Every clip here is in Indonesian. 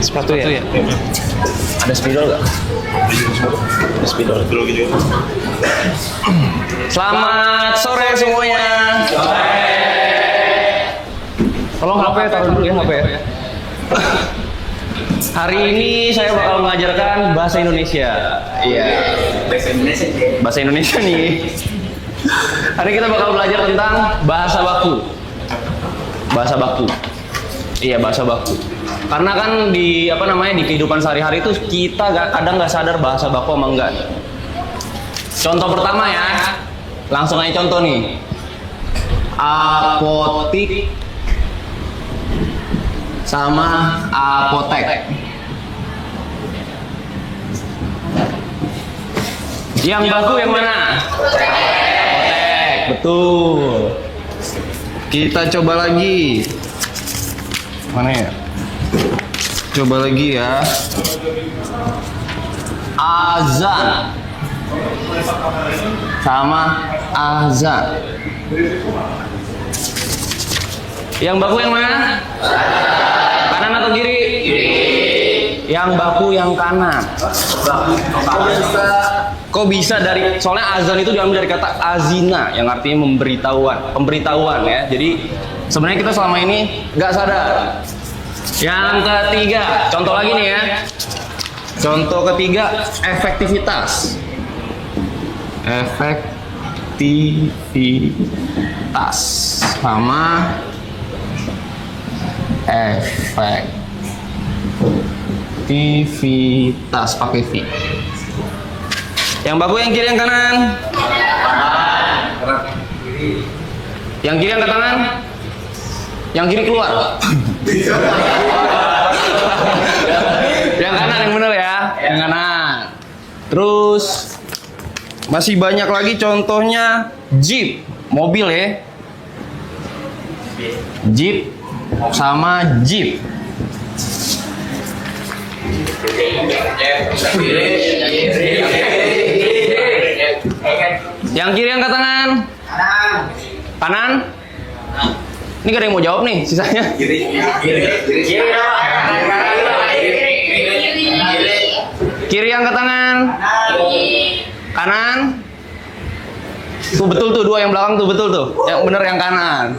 Sepatu ya? Ada spidol nggak? Ada spidol. Selamat sore semuanya. Tolong HP taruh dulu ya HP ya. Hari ini saya bakal mengajarkan bahasa Indonesia. Iya. Bahasa Indonesia nih. Hari ini kita bakal belajar tentang bahasa baku. Bahasa baku. Iya, bahasa baku. Karena kan di di kehidupan sehari-hari itu kita kadang nggak sadar bahasa baku sama enggak. Contoh pertama ya, langsung aja contoh nih. Apotik sama apotek. Yang baku yang mana? Apotek, betul. Kita coba lagi. Mana ya? Coba lagi ya. Azan sama azan. Yang baku yang mana? Kanan atau kiri? Yang baku yang kanan. Kok bisa dari? Soalnya azan itu diambil dari kata azina yang artinya pemberitahuan ya. Jadi sebenarnya kita selama ini nggak sadar. Yang ketiga, contoh lagi nih ya. Contoh ketiga, efektivitas. Efektivitas sama efektivitas pakai V. Yang baku yang kiri yang kanan? Yang kiri angkat tangan? Yang kiri keluar. Yang kanan yang benar ya, yang kanan. Terus masih banyak lagi contohnya Jeep, mobil ya. Jeep sama Jeep. Yang kiri angkat tangan. Kanan. Ini gak ada yang mau jawab nih, sisanya. Kiri angkat tangan. Kanan. Tuh betul tuh, dua yang belakang tuh betul tuh. Yang bener yang kanan.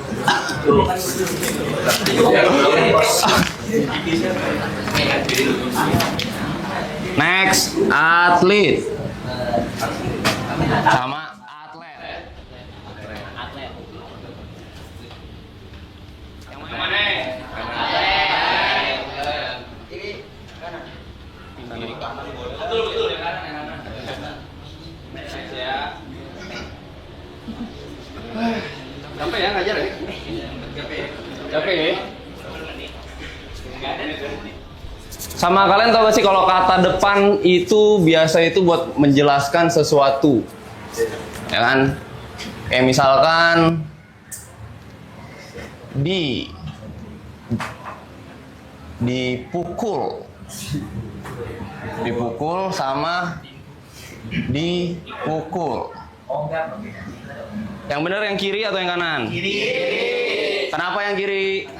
Next, atlet. Sama atlet. Yang mana? Betul yang kanan. Next ya. Capek ya ngajar ya? Capek ya? Sama kalian tau gak sih kalau kata depan itu biasa itu buat menjelaskan sesuatu, ya kan? Kayak misalkan dipukul sama dipukul. Yang benar yang kiri atau yang kanan? Kiri. Kenapa yang kiri?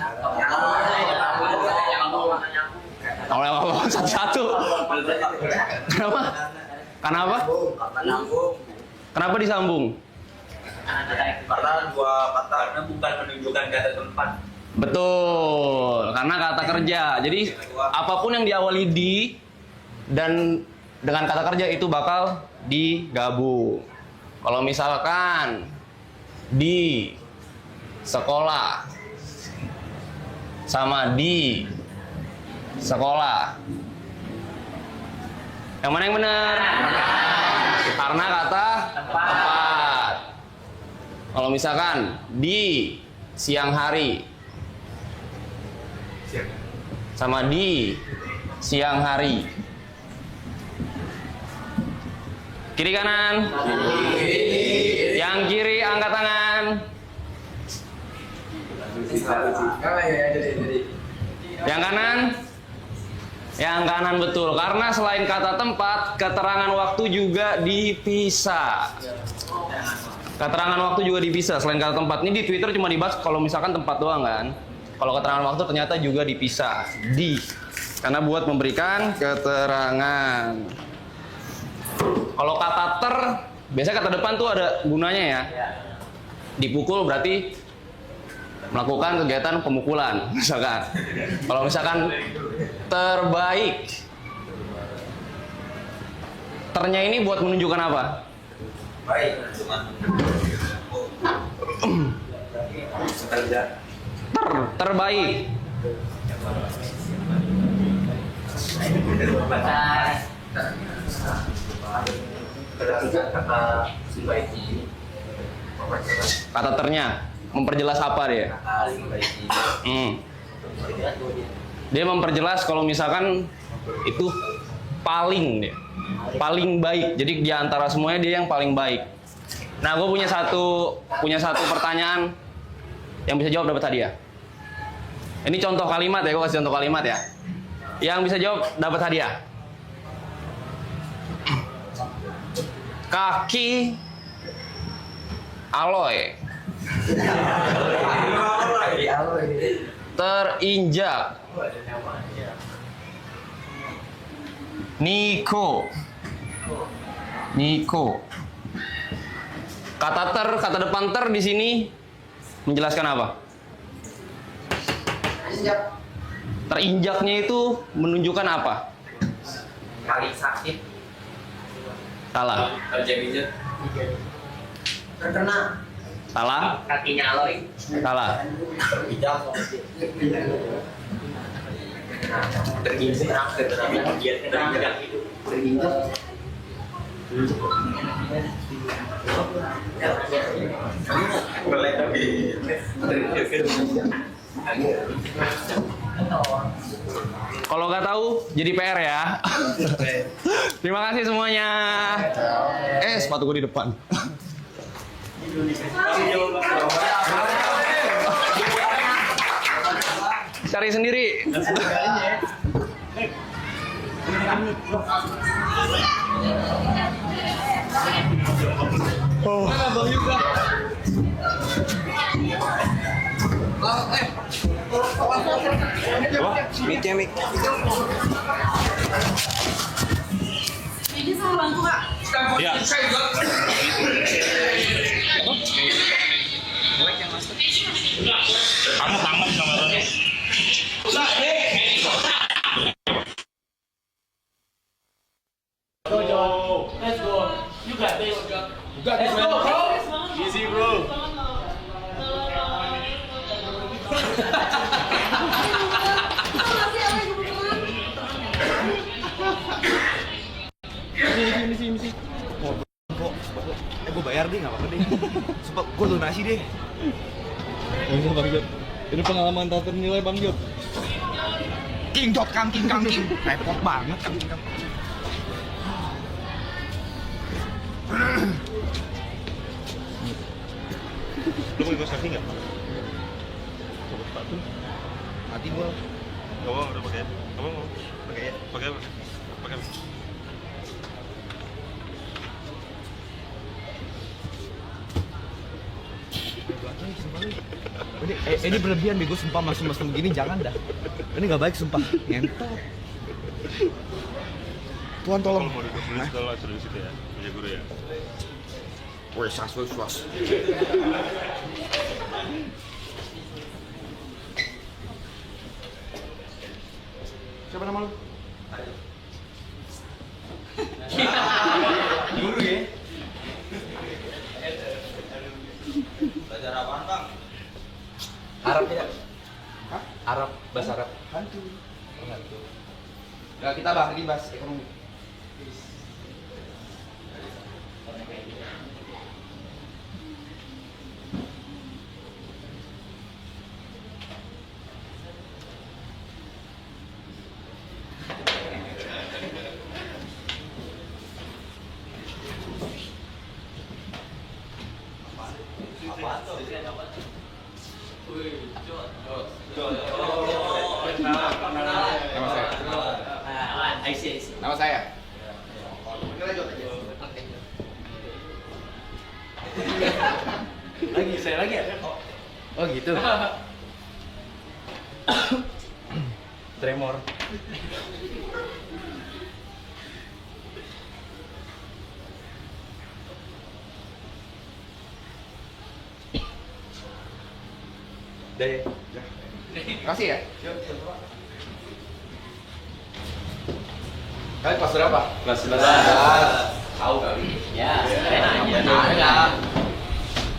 Satu-satu. Kenapa? Kenapa disambung? Karena dua kata, karena bukan menunjukkan kata tempat. Betul, karena kata kerja. Jadi apapun yang diawali di dan dengan kata kerja itu bakal digabung. Kalau misalkan di sekolah sama di sekolah, yang mana yang benar? Karena kata tempat. Kalau misalkan di siang hari sama di siang hari, kiri kanan? Yang kiri angkat tangan. Yang kanan? Yang kanan betul. Karena selain kata tempat, keterangan waktu juga dipisah. Keterangan waktu juga dipisah selain kata tempat. Ini di Twitter cuma dibahas kalau misalkan tempat doang kan. Kalau keterangan waktu ternyata juga dipisah di karena buat memberikan keterangan. Kalau kata biasanya kata depan tuh ada gunanya ya. Dipukul berarti melakukan kegiatan pemukulan misalkan. Kalau misalkan terbaik, ternya ini buat menunjukkan apa? Baik, cuma Terbaik. Kata ternya memperjelas apa dia? Dia memperjelas kalau misalkan itu paling baik. Jadi di antara semuanya dia yang paling baik. Nah, gue punya satu pertanyaan yang bisa jawab dapat hadiah. Ini contoh kalimat ya, gue kasih contoh kalimat ya. Yang bisa jawab dapat hadiah. Kaki Aloy terinjak. Niko. Kata depan di sini menjelaskan apa? Terinjaknya itu menunjukkan apa? kali sakit. Salah. Terjadi terkena. Salah. Kakinya Aloy. Salah. Kalau nggak tahu, jadi PR ya. Terima kasih semuanya. Sepatu gue di depan. Cari sendiri. Oh. Mic-nya mic. Ini sama bangku kak. Ya. Kamu kangen sama Roni? Let's go. You got this. You got this, man. Easy, bro. Misi. Kok, gue bayar deh, nggak apa-apa deh. Sumpah, gue donasi deh. Gak usah Bang Jod. Ini pengalaman tak ternilai Bang Jod. King Jod, Kang King. Repot banget, Kang King. Lu mau ikut saksi nggak? Mati gue. Kamu udah pakai? Kamu mau pakai ya? Pakai. Ini berlebihan bego, sumpah masuk begini jangan dah. Ini nggak baik sumpah. Ngentot. Tuhan tolong. Kalau mau duduk dulu sekolah suruh di situ ya, punya guru ya. Woi, swas. Siapa nama lu? Guru ya. Belajar apaan, Bang? Arab tidak? Hah? Arab, bahasa Arab. Hantu. Nggak, kita bahas lagi bahas ekonomi. Nama saya. Nama saya. Lagi, saya lagi ya? Oh gitu. Tremor. Deh. Kasih ya. Kalian kelas berapa? Kelas 11. Tahu kali. Ya, Nah,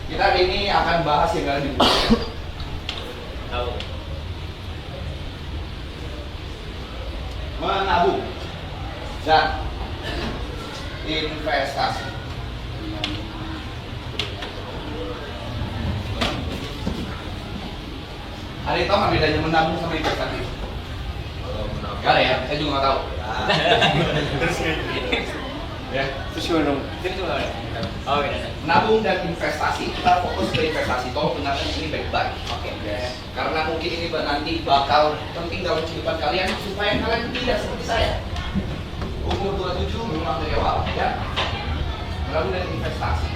kita hari ini akan bahas yang ada di buku. tahu. Menabung dan investasi. Ada yang tahu nggak bedanya menabung sama investasi? Gak ada ya, saya juga nggak tahu. Ya, Terus gimana dong? Oh, iya. menabung dan investasi, kita fokus ke investasi. Tolong dengarkan ini baik-baik. Oke. Karena mungkin ini nanti bakal penting dalam kehidupan kalian supaya kalian tidak seperti saya. Umur 27 memang dari awal, ya. Menabung dan investasi.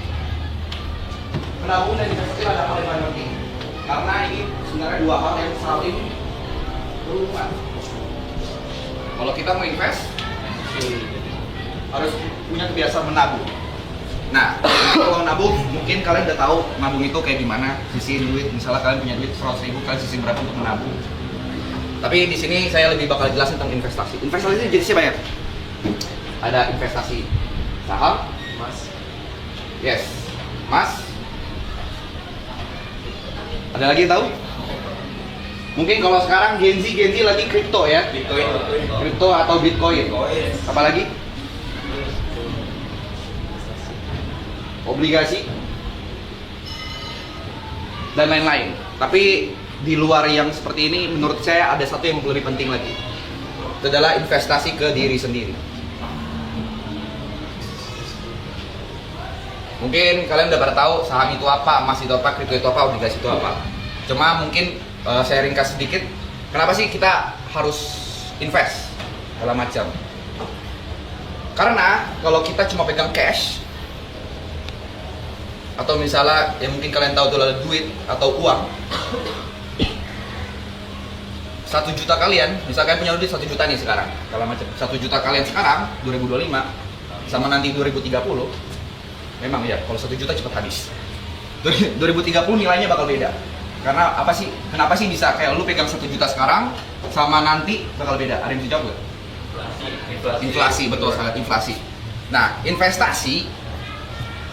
Menabung dan investasi adalah hal yang paling penting. Karena ini sebenarnya dua hal yang saling berhubungan. Kalau kita mau invest, harus punya kebiasaan menabung. Nah, kalau nabung, mungkin kalian udah tahu nabung itu kayak gimana, sisihin duit. Misalnya kalian punya duit 100.000, kalian sisihin berapa untuk menabung. Tapi di sini saya lebih bakal jelasin tentang investasi. Investasi ini jenisnya banyak. Ada investasi saham, Mas. yes, emas. Ada lagi yang tahu? Mungkin kalau sekarang Gen Z lagi kripto ya, Bitcoin. kripto atau Bitcoin. Apa lagi? Obligasi dan lain-lain. Tapi di luar yang seperti ini, menurut saya ada satu yang lebih penting lagi. Itu adalah investasi ke diri sendiri. Mungkin kalian udah pada tahu saham itu apa, emas itu apa, kripto itu apa, obligasi itu apa. Cuma mungkin saya ringkas sedikit. Kenapa sih kita harus invest segala macam? Karena kalau kita cuma pegang cash, atau misalnya yang mungkin kalian tahu itu adalah duit atau uang, 1 juta kalian, misalkan punya duit 1 juta nih sekarang, segala macam, 1 juta kalian sekarang 2025 sama nanti 2030, memang ya kalau 1 juta cepat habis. 2030 nilainya bakal beda. Karena apa sih? Kenapa sih bisa kayak lu pegang 1 juta sekarang sama nanti bakal beda? Ada yang bisa jawab nggak? Inflasi, betul sangat inflasi. Nah, investasi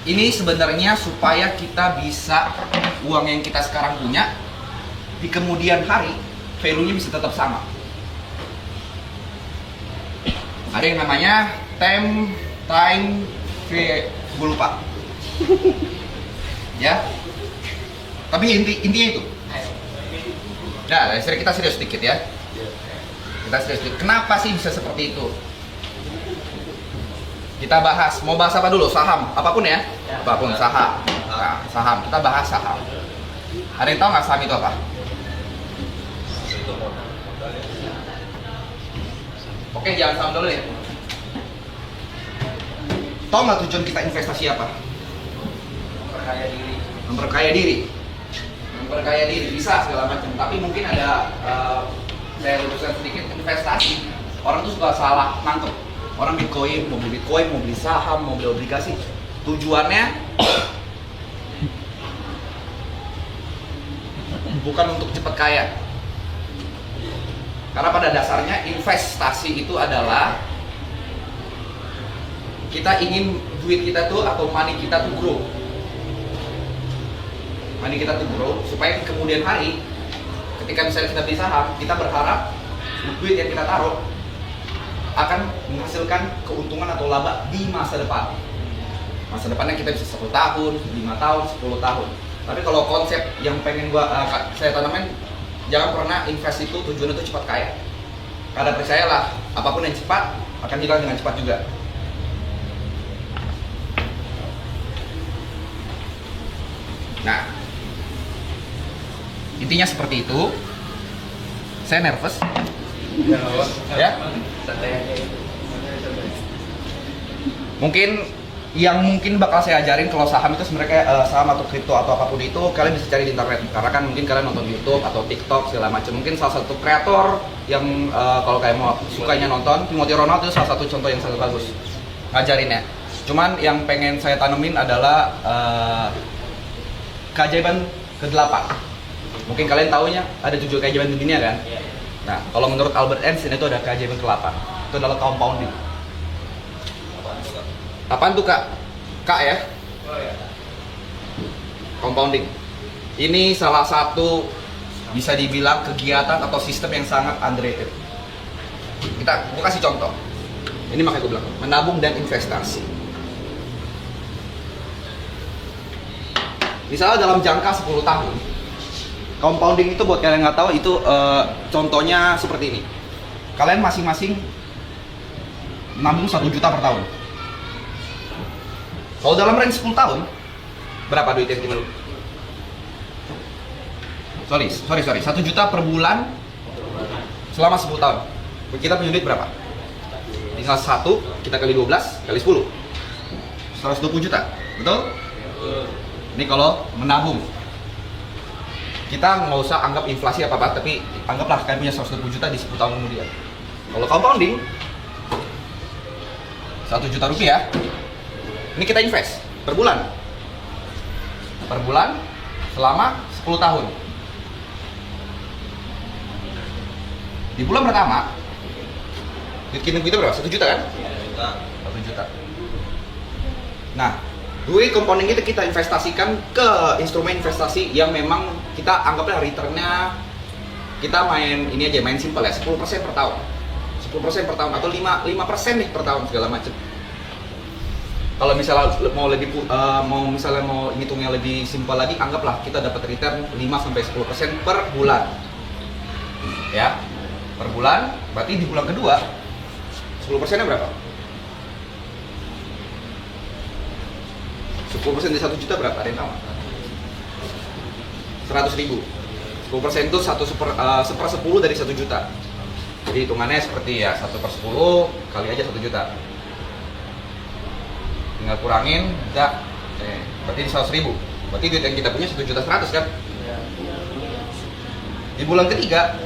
ini sebenarnya supaya kita bisa uang yang kita sekarang punya di kemudian hari value-nya bisa tetap sama. Ada yang namanya time gue lupa. Ya. Tapi intinya itu. Nah, kita serius sedikit ya. Kita serius sedikit. Kenapa sih bisa seperti itu? Kita bahas, mau bahas apa dulu? Saham, apapun ya? Apapun, saham. Nah, saham, kita bahas saham. Ada yang tahu nggak saham itu apa? Oke, jangan saham dulu ya. Tahu nggak tujuan kita investasi apa? Perkaya diri. Memperkaya diri. Memperkaya diri, bisa segala macam. Tapi mungkin ada, saya luruskan sedikit, investasi. Orang tuh suka salah nangkep. Orang Bitcoin, mau beli saham, mau beli obligasi. Tujuannya bukan untuk cepat kaya. Karena pada dasarnya investasi itu adalah kita ingin duit kita tuh atau money kita tuh grow. Money kita tuh grow supaya di kemudian hari ketika misalnya kita beli saham, kita berharap duit yang kita taruh akan menghasilkan keuntungan atau laba di masa depan. Masa depannya kita bisa 10 tahun, 5 tahun, 10 tahun. Tapi kalau konsep yang pengen saya tanamin, jangan pernah invest itu tujuannya itu cepat kaya. Karena percayalah, apapun yang cepat akan hilang dengan cepat juga. Nah, intinya seperti itu. Saya nervous. Ya? Santai aja. Mungkin yang mungkin bakal saya ajarin kalau saham itu sebenarnya kayak saham atau kripto atau apapun itu kalian bisa cari di internet, karena kan mungkin kalian nonton YouTube atau TikTok segala macam. Mungkin salah satu kreator yang kalau kalian mau sukanya nonton, Timothy Ronald itu salah satu contoh yang sangat bagus ngajarinnya. Cuman yang pengen saya tanemin adalah keajaiban ke-8. Mungkin kalian taunya ada 7 keajaiban dunia kan? Nah, kalau menurut Albert Einstein itu ada keajaiban ke-8. Itu adalah compounding. Apaan tuh Kak? Kak ya? Compounding. Ini salah satu bisa dibilang kegiatan atau sistem yang sangat underrated. Gue kasih contoh. Ini makanya gue bilang, menabung dan investasi. Misalnya dalam jangka 10 tahun, compounding itu buat kalian yang nggak tahu itu contohnya seperti ini. Kalian masing-masing nabung 1 juta per tahun. Kalau dalam range 10 tahun, berapa duit yang dimiliki? Sorry, 1 juta per bulan selama 10 tahun. Kita punya duit berapa? Tinggal 1, kita kali 12, kali 10. 120 juta, betul? Ini kalau menabung. Kita nggak usah anggap inflasi apa-apa, tapi anggaplah kalian punya 120 juta di 10 tahun kemudian. Kalau compounding, 1 juta rupiah, ini kita invest per bulan. Per bulan selama 10 tahun. Di bulan pertama, duit kita berapa? 1 juta kan? 1 juta. Nah, duit compounding itu kita investasikan ke instrumen investasi yang memang kita anggaplah returnnya, kita main ini aja, main simpel ya, 10% per tahun. 10% per tahun atau 5% nih per tahun segala macam. Kalau misalnya mau ngitungnya lebih simpel lagi, anggaplah kita dapat return 5-10% per bulan. Ya. Per bulan, berarti di bulan kedua 10%-nya berapa? 10% dari 1 juta berapa? Ada yang tahu? 100.000. 10% itu 1/10 dari 1 juta. Jadi hitungannya seperti ya 1/10 kali aja 1 juta. Tinggal kurangin, udah. Berarti di 100.000. Berarti duit yang kita punya 1.100.000 kan? Di bulan ketiga,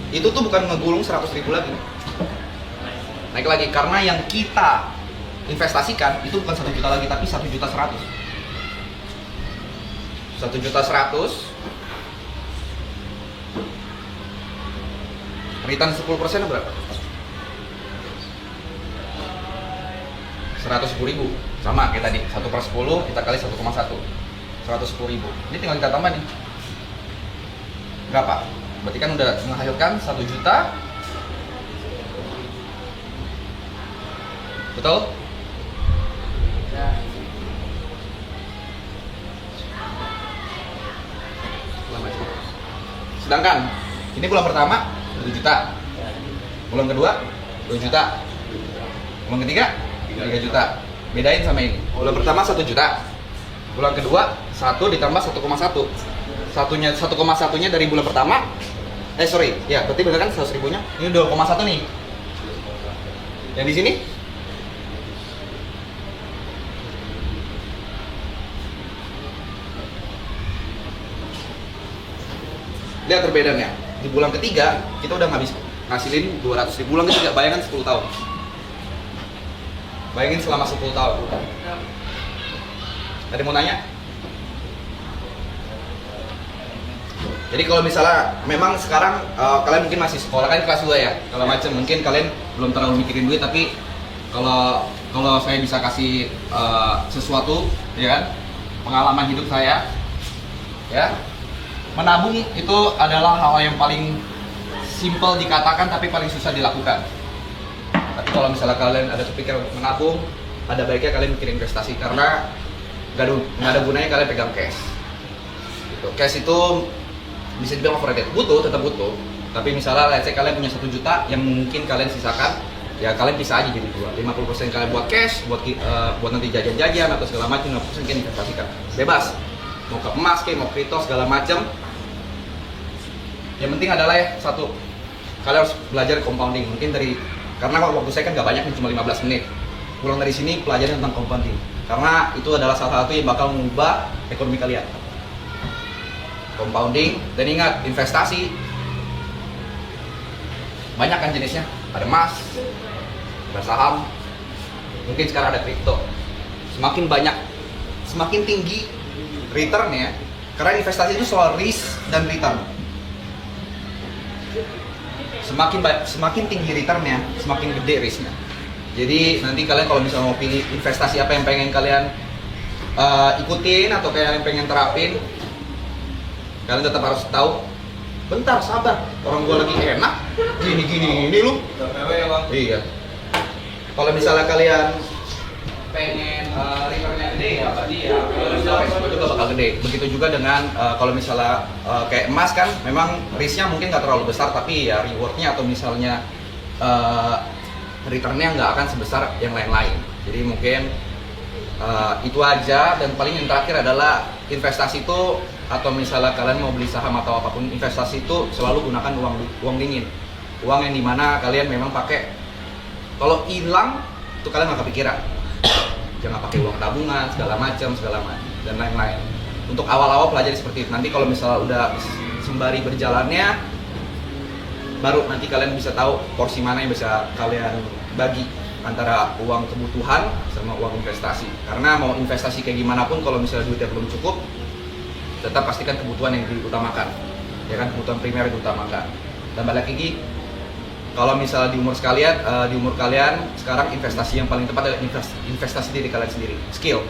itu tuh bukan ngegulung 100.000 lagi. Naik lagi, karena yang kita investasikan itu bukan 1 juta lagi, tapi 1.100.000. 1.100.000 return 10% berapa? 110.000. Sama kayak tadi, 1/10 kita kali 1,1. 110.000. Ini tinggal kita tambah nih. Berapa? Berarti kan udah menghasilkan 1 juta. Betul? Sedangkan ini bulan pertama 1 juta, bulan kedua 2 juta, bulan ketiga 3 juta. Bedain sama ini. Bulan pertama 1 juta, bulan kedua 1 ditambah 1,1. 1,1-nya dari bulan pertama. Ya berarti bener kan 100.000-nya. Ini 2,1 nih. Yang di sini lihat perbedaannya. Di bulan ketiga kita udah ngasilin 200.000. Bulan ketiga, bayangkan 10 tahun. Bayangin selama 10 tahun. Ada yang mau nanya? Jadi kalau misalnya memang sekarang kalian mungkin masih sekolah kan kelas 2 ya, kalau macam mungkin kalian belum terlalu mikirin duit, tapi kalau saya bisa kasih sesuatu, ya kan, pengalaman hidup saya, ya, menabung itu adalah hal yang paling simple dikatakan tapi paling susah dilakukan. Tapi kalau misalnya kalian ada kepikiran untuk menabung, ada baiknya kalian mikirin investasi, karena nggak ada gunanya kalian pegang cash. Gitu. Cash itu bisa dibilang overrated, tetap butuh. Tapi misalnya let's say kalian punya 1 juta yang mungkin kalian sisakan, ya kalian bisa aja jadi 50% kalian buat cash, buat nanti jajan-jajan atau segala macam, 50% kalian investasikan. Bebas. Mau ke emas, mau kripto segala macam. Yang penting adalah ya satu, kalian harus belajar compounding. Mungkin karena waktu saya kan nggak banyak, cuma 15 menit. pulang dari sini pelajari tentang compounding. Karena itu adalah salah satu yang bakal mengubah ekonomi kalian. Compounding, dan ingat, investasi banyak kan jenisnya. Ada emas, ada saham, mungkin sekarang ada kripto. Semakin banyak, semakin tinggi returnnya, karena investasi itu soal risk dan return. Semakin tinggi returnnya, semakin gede risknya. Jadi nanti kalian kalau misalnya mau pilih investasi apa yang pengen kalian ikutin atau kalian pengen terapin, kalian tetap harus tahu. Bentar, sabar. Orang gua lagi enak. Gini ini lu. Iya. Kalau misalnya kalian pengen returnnya gede ya berarti ya resiko juga bakal gede. Begitu juga dengan kalau misalnya kayak emas kan, memang risknya mungkin nggak terlalu besar, tapi ya rewardnya atau misalnya returnnya nggak akan sebesar yang lain-lain. Jadi mungkin itu aja. Dan paling yang terakhir adalah investasi itu, atau misalnya kalian mau beli saham atau apapun investasi itu, selalu gunakan uang dingin, uang yang dimana kalian memang pakai. Kalau hilang itu kalian nggak kepikiran. Jangan pakai uang tabungan segala macam dan lain-lain. Untuk awal-awal pelajari seperti itu. Nanti kalau misalnya udah sembari berjalannya, baru nanti kalian bisa tahu porsi mana yang bisa kalian bagi antara uang kebutuhan sama uang investasi. Karena mau investasi kayak gimana pun, kalau misalnya duitnya belum cukup, tetap pastikan kebutuhan yang diutamakan, ya kan, kebutuhan primer diutamakan. Dan balik lagi, kalau misalnya di umur kalian sekarang investasi yang paling tepat adalah investasi diri kalian sendiri, skill.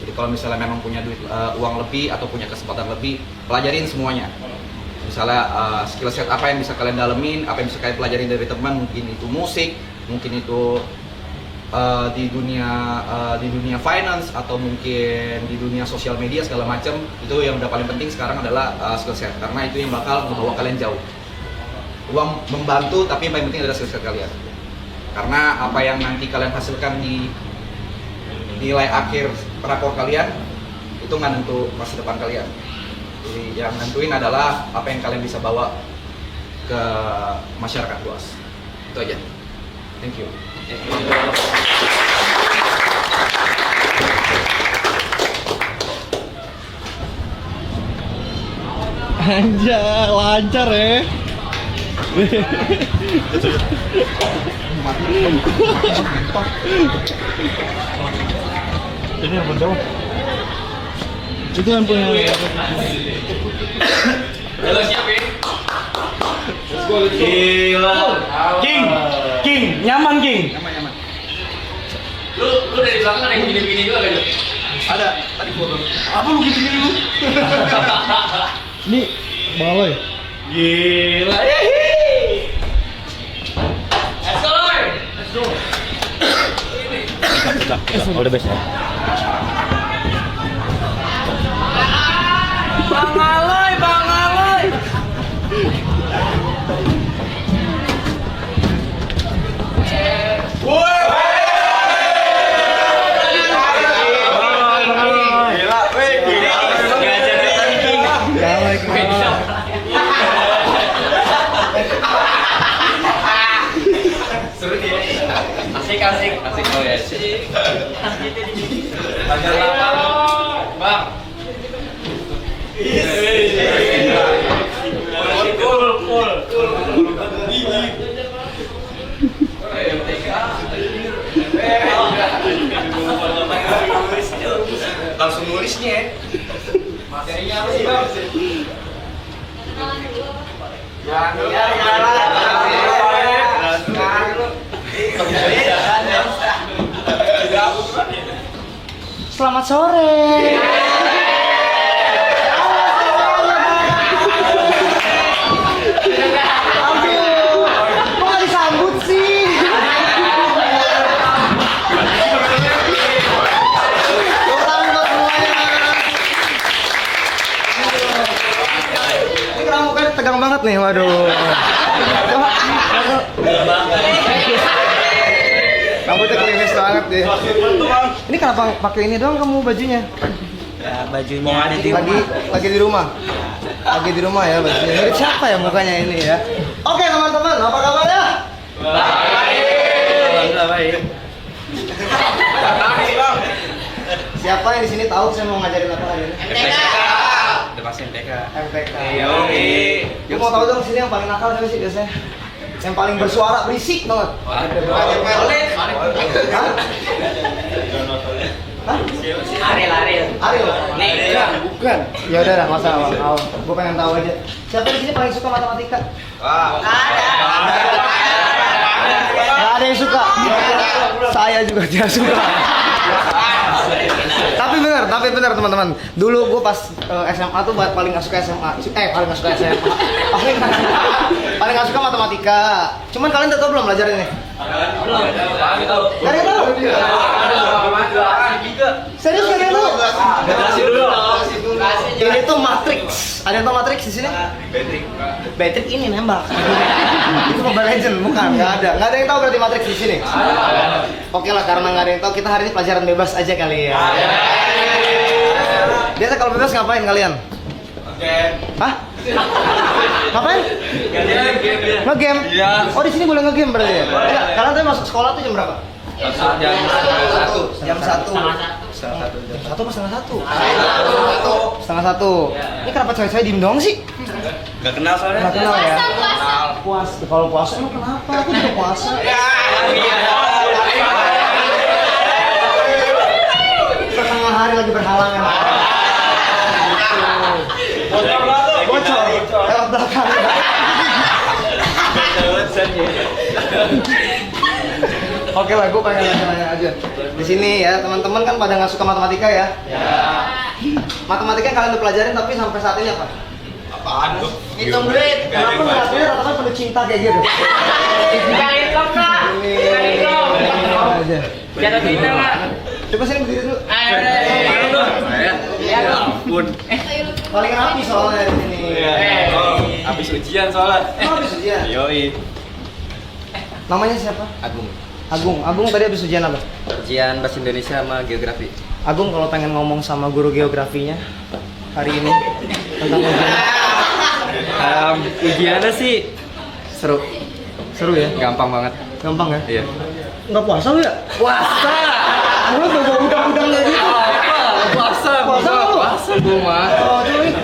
Jadi kalau misalnya memang punya duit, uang lebih atau punya kesempatan lebih, pelajarin semuanya. Misalnya skill set apa yang bisa kalian dalemin, apa yang bisa kalian pelajarin dari teman, mungkin itu musik, mungkin itu di dunia finance, atau mungkin di dunia sosial media segala macam. Itu yang udah paling penting sekarang adalah skill set, karena itu yang bakal membawa kalian jauh. Uang membantu, tapi yang paling penting adalah skill set kalian. Karena apa yang nanti kalian hasilkan di nilai akhir rapor kalian itu nggak nentu masa depan kalian. Jadi yang nentuin adalah apa yang kalian bisa bawa ke masyarakat luas. Itu aja. Thank you. Anjay, lancar ya. Ini yang penting. Itu yang punya. Halo, siapin. Gila. King, nyaman King. Nyaman. Lu dari belakang ada yang begini-begini juga kan? Ada tadi foto. Apa lu gini-gini lu? Ini balai. Gila. Let's go. All the best ya. Bang Aloy. Asik oh ya. Belajar lama, Bang. Langsung nulisnya. Materinya apa sih, Bang? Selamat sore. Aduh, kok nggak disambut sih? Selamat semuanya. Ini kenapa mukanya tegang banget nih, waduh. Rambutnya klinis banget deh. Ini kenapa pakai ini doang kamu bajunya? Ya, bajunya ada di Lagi di rumah. Lagi di rumah ya bajunya. Mirip siapa ya mukanya ini ya? Oke teman-teman, apa kabarnya? Baik. Siapa yang di sini tahu saya mau ngajarin apa hari ini? Udah pasti MTK. MTK. Yoi. Gue mau tahu dong sini yang paling nakal siapa sih biasanya? Yang paling bersuara berisik banget. Hah? Hah? Ariel. Bukan. Ya udah lah, masa awal. Gue pengen tahu aja. Siapa di sini paling suka matematika? Gak ada yang suka. Saya juga tidak suka. Tapi benar teman-teman. Dulu gue pas SMA tuh paling nggak suka SMA. Paling nggak suka SMA. Paling nggak suka matematika. Cuman kalian udah tau belum belajar ini? Belum. Gak ada yang tahu. Serius gak ada yang tahu? Ini tuh matrix. Ada yang tahu matrix di sini? Matrix ini nembak. Itu Mobile Legend bukan? Gak ada yang tahu berarti matrix di sini. Oke lah, karena nggak ada yang tahu, kita hari ini pelajaran bebas aja kali ya. Biasa kalau bebas ngapain kalian? Hah? Ngapain? Nge-game? Oh, di sini boleh nge-game berarti ya? Enggak, kalian tadi masuk sekolah tuh jam berapa? Jam 1. Satu apa setengah satu? Setengah satu. Ini kenapa cewek-cewek diem doang sih? Gak kenal soalnya. Gak kenal ya? Puasa. Kalau puasa emang kenapa? Aku juga puasa. Setengah hari lagi berhalangan. Bocor. Lewat belakang. Oke lah, gue pengen nanya aja. Di sini ya, teman-teman kan pada nggak suka matematika ya? Matematika yang kalian udah pelajarin tapi sampai saat ini apa? Apaan tuh? Hitung duit. Kenapa ngeliatnya rata-rata penuh cinta kayak gitu? Hitung kak. Hitung. Aja. Jatuh cinta kak. Coba sini berdiri dulu. Ya Pun. Paling rapi soalnya di sini. Habis ujian soalnya. Habis ujian. Yoi. Namanya siapa? Agung tadi habis ujian apa? Ujian bahasa Indonesia sama geografi. Agung kalau pengen ngomong sama guru geografinya hari ini tentang ujian. Ujiannya sih seru. Seru ya? Gampang banget. Gampang ya? Iya. Nggak puasa lu ya? Puasa. Lu bawa udang-udang kayak gitu. Puasa. Puasa lu? Puasa gua mah. Oh, coba nih.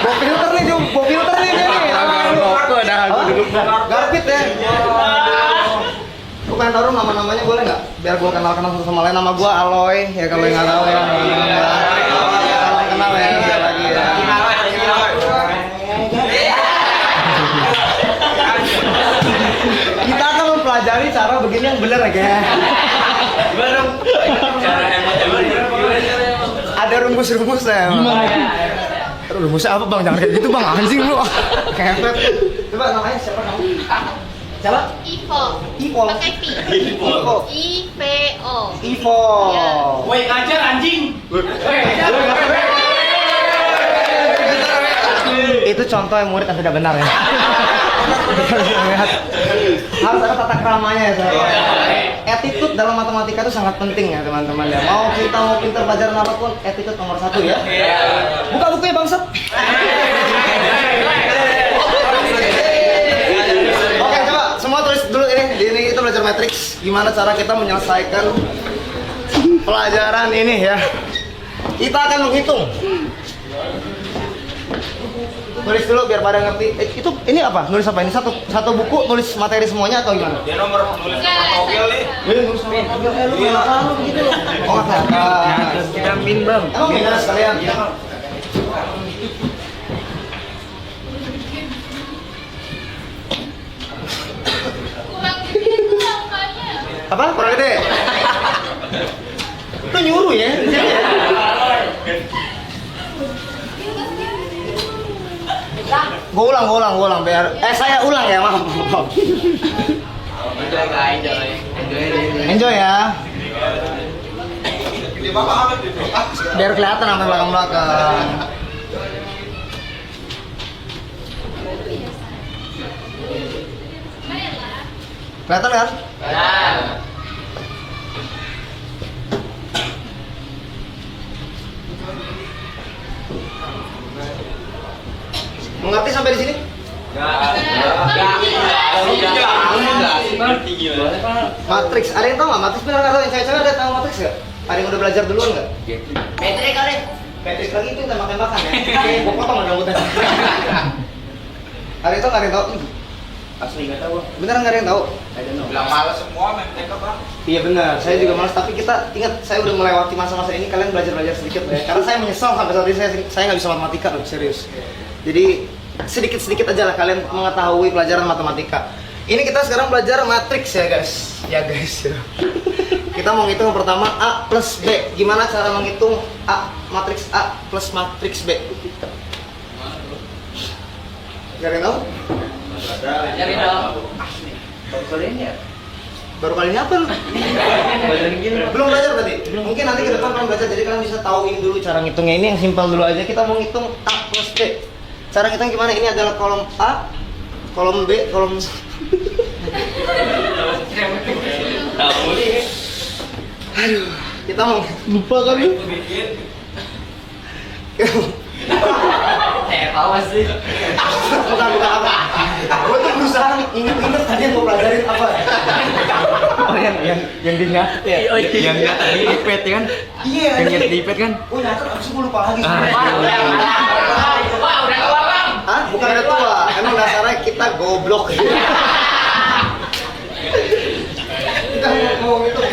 Bawa filter nih, Jo. Bawa filter nih dia nih. Rokok dah aku duduk. Garpit ya. Gue pengen tahu dong nama-namanya boleh nggak? Biar gue kenal-kenal satu sama lain. Nama gue Aloy, ya kalau yang nggak tahu ya. Kenal ya, biar lagi ya. Kita akan mempelajari cara begini yang benar ya, guys. Ada rumus-rumusnya. Gimana? Rumusnya apa bang? Jangan kayak gitu bang, anjing lu. Kepet. Coba namanya siapa kamu? Siapa? Ivo. Ivo. Pakai P. Ivo. IVO. Ivo. Ya. Woi ngajar anjing. Itu contoh yang murid yang tidak benar ya. Harus ada tata keramanya ya saudara. Attitude dalam matematika itu sangat penting ya teman-teman ya. Mau kita mau pintar pelajaran apapun, attitude nomor 1 ya. Buka bukunya bangsat. Oke coba semua tulis dulu ini kita belajar matriks. Gimana cara kita menyelesaikan pelajaran ini ya. Kita akan menghitung. Tulis dulu biar pada ngerti. Itu ini apa? Nulis apa ini? Satu buku nulis materi semuanya atau gimana? Dia nomor nulis nomor mobil nih. Nulis nomor mobil. Lu kenapa lu begitu lu? Oh, kelihatan. Kita min bang. Emang gimana sekalian? Kurang gede angkanya. Apa? Kurang gede? Itu nyuruh ya? Gue ulang biar saya ulang ya, maaf. Enjoy ya. Biar kelihatan sampai belakang-belakang. Kelihatan kan? Mengerti sampai di sini? Matrix, ada yang tahu nggak? Matrix benar nggak tahu? Yang cewek-cewek ada tahu Matrix nggak? Ada yang udah belajar duluan nggak? Patrick kali. Matrix lagi itu udah makan-makan ya? Gue potong ada rambutnya. Ada yang tahu nggak ada yang tahu? Asli nggak tahu. Beneran nggak ada yang tahu? Bilang malas semua main TK Bang. Iya benar, saya juga malas. Tapi kita ingat, saya udah melewati masa-masa ini. Kalian belajar sedikit ya. Karena saya menyesal sampai saat ini saya nggak bisa matematika loh, serius. Jadi sedikit-sedikit aja lah kalian mengetahui pelajaran matematika. Ini kita sekarang belajar matriks ya guys. Ya guys ya. Kita mau ngitung yang pertama A plus B. Gimana cara menghitung A matriks A plus matriks B? Gak ada yang tahu? Cari tahu. Baru kali ini ya. Baru kali ini apa lu? Belum belajar tadi? Mungkin nanti ke depan kalian belajar, jadi kalian bisa tahu ini dulu cara ngitungnya. Ini yang simpel dulu aja. Kita mau ngitung A plus B. Cara ngitung gimana? Ini adalah kolom A, kolom B, kolom Aduh, kita mau lupa kali. Tahu sih. Bukan apa. Gue tuh berusaha inget-inget tadi yang mau pelajarin apa. Oh yang diingat ya. Yang nggak tadi ipet kan? Iya. Yang nggak di ipet kan? Oh nyatet, abis itu gue lupa lagi. Udah tua Bang. Hah? Bukan udah tua. Emang dasarnya kita goblok. Kita mau ngitung.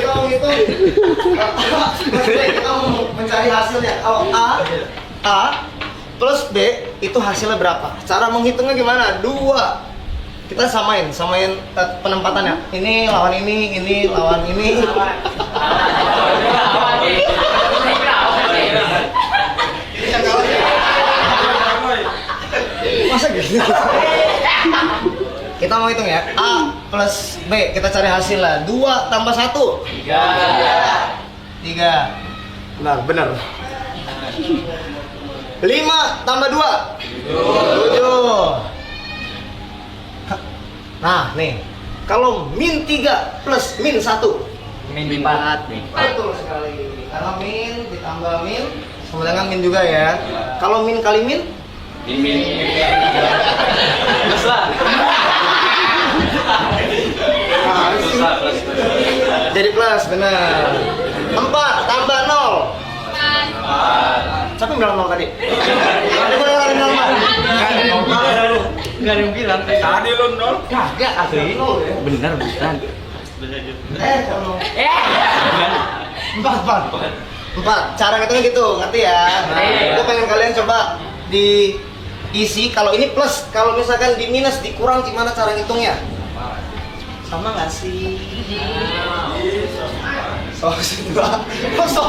Kita mau mencari hasilnya. Kalau A plus B itu hasilnya berapa? Cara menghitungnya gimana? 2. Kita samain penempatannya. Ini lawan ini lawan ini. Masa gitu? Kita mau hitung ya. A plus B, kita cari hasilnya. 2 tambah 1. 3. Benar. 5 tambah 2. 7. Nah, nih. Kalau min 3 plus min 1. Min 4 nih. Betul sekali. Karena min ditambah min sama dengan min juga ya. Kalau min kali min? Plus lah. Jadi plus, benar. 4 tambah 0. Siapa yang bilang 0 tadi? Ada yang bilang 0. Nggak ada yang bilang. Tadi lu nol. Kagak asli. Bener bukan. 4. Cara ngitungnya gitu, ngerti ya? Gue pengen kalian coba diisi. Kalau ini plus, kalau misalkan di minus, dikurang, gimana cara ngitungnya? Sama nggak sih? So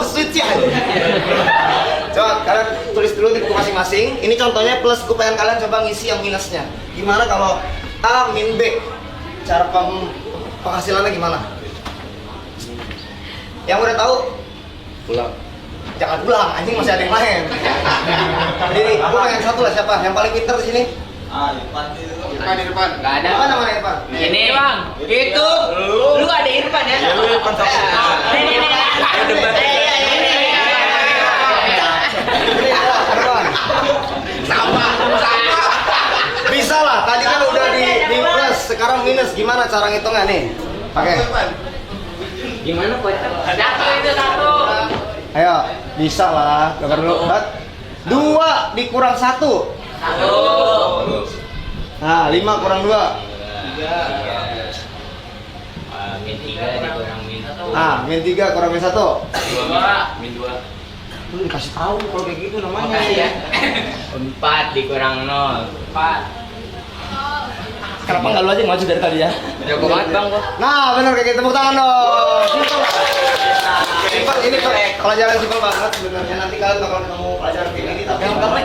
sweet ya. Coba kalian tulis dulu di buku masing-masing. Ini contohnya plus, gue pengen kalian coba ngisi yang minusnya. Gimana kalau A min B? Cara penghasilannya gimana? Yang udah tahu? Pulang. Jangan pulang, anjing masih ada yang lain. Jadi gue pengen satu lah, siapa? Yang paling pintar di sini? Irfan di depan. Enggak ada. Apa namanya Irfan? Ini Bang. Itu. Lu ada Irfan ya? Ya lu Irfan satu. Sama. Bisa lah, tadi kan udah di plus, sekarang minus. Gimana cara ngitungnya nih? Pakai. Gimana Pak? Satu. Ayo, bisa lah. Gambar dulu. 2 dikurang 1. Nah, 5 kurang 2. Min 3 dikurang min 1. Nah, min 3 kurang min 1. Min 2. Lu dikasih tahu kalau kayak gitu namanya. Makasih ya. 4 dikurang 0. 4. Kenapa nggak lu aja yang maju dari tadi ya? Jago banget Bang gua. Nah, benar kayak gitu. Tepuk tangan dong. Simpel. Ini pelajaran simpel banget sebenarnya. Nanti kalian bakal ketemu pelajaran kayak gini, tapi ada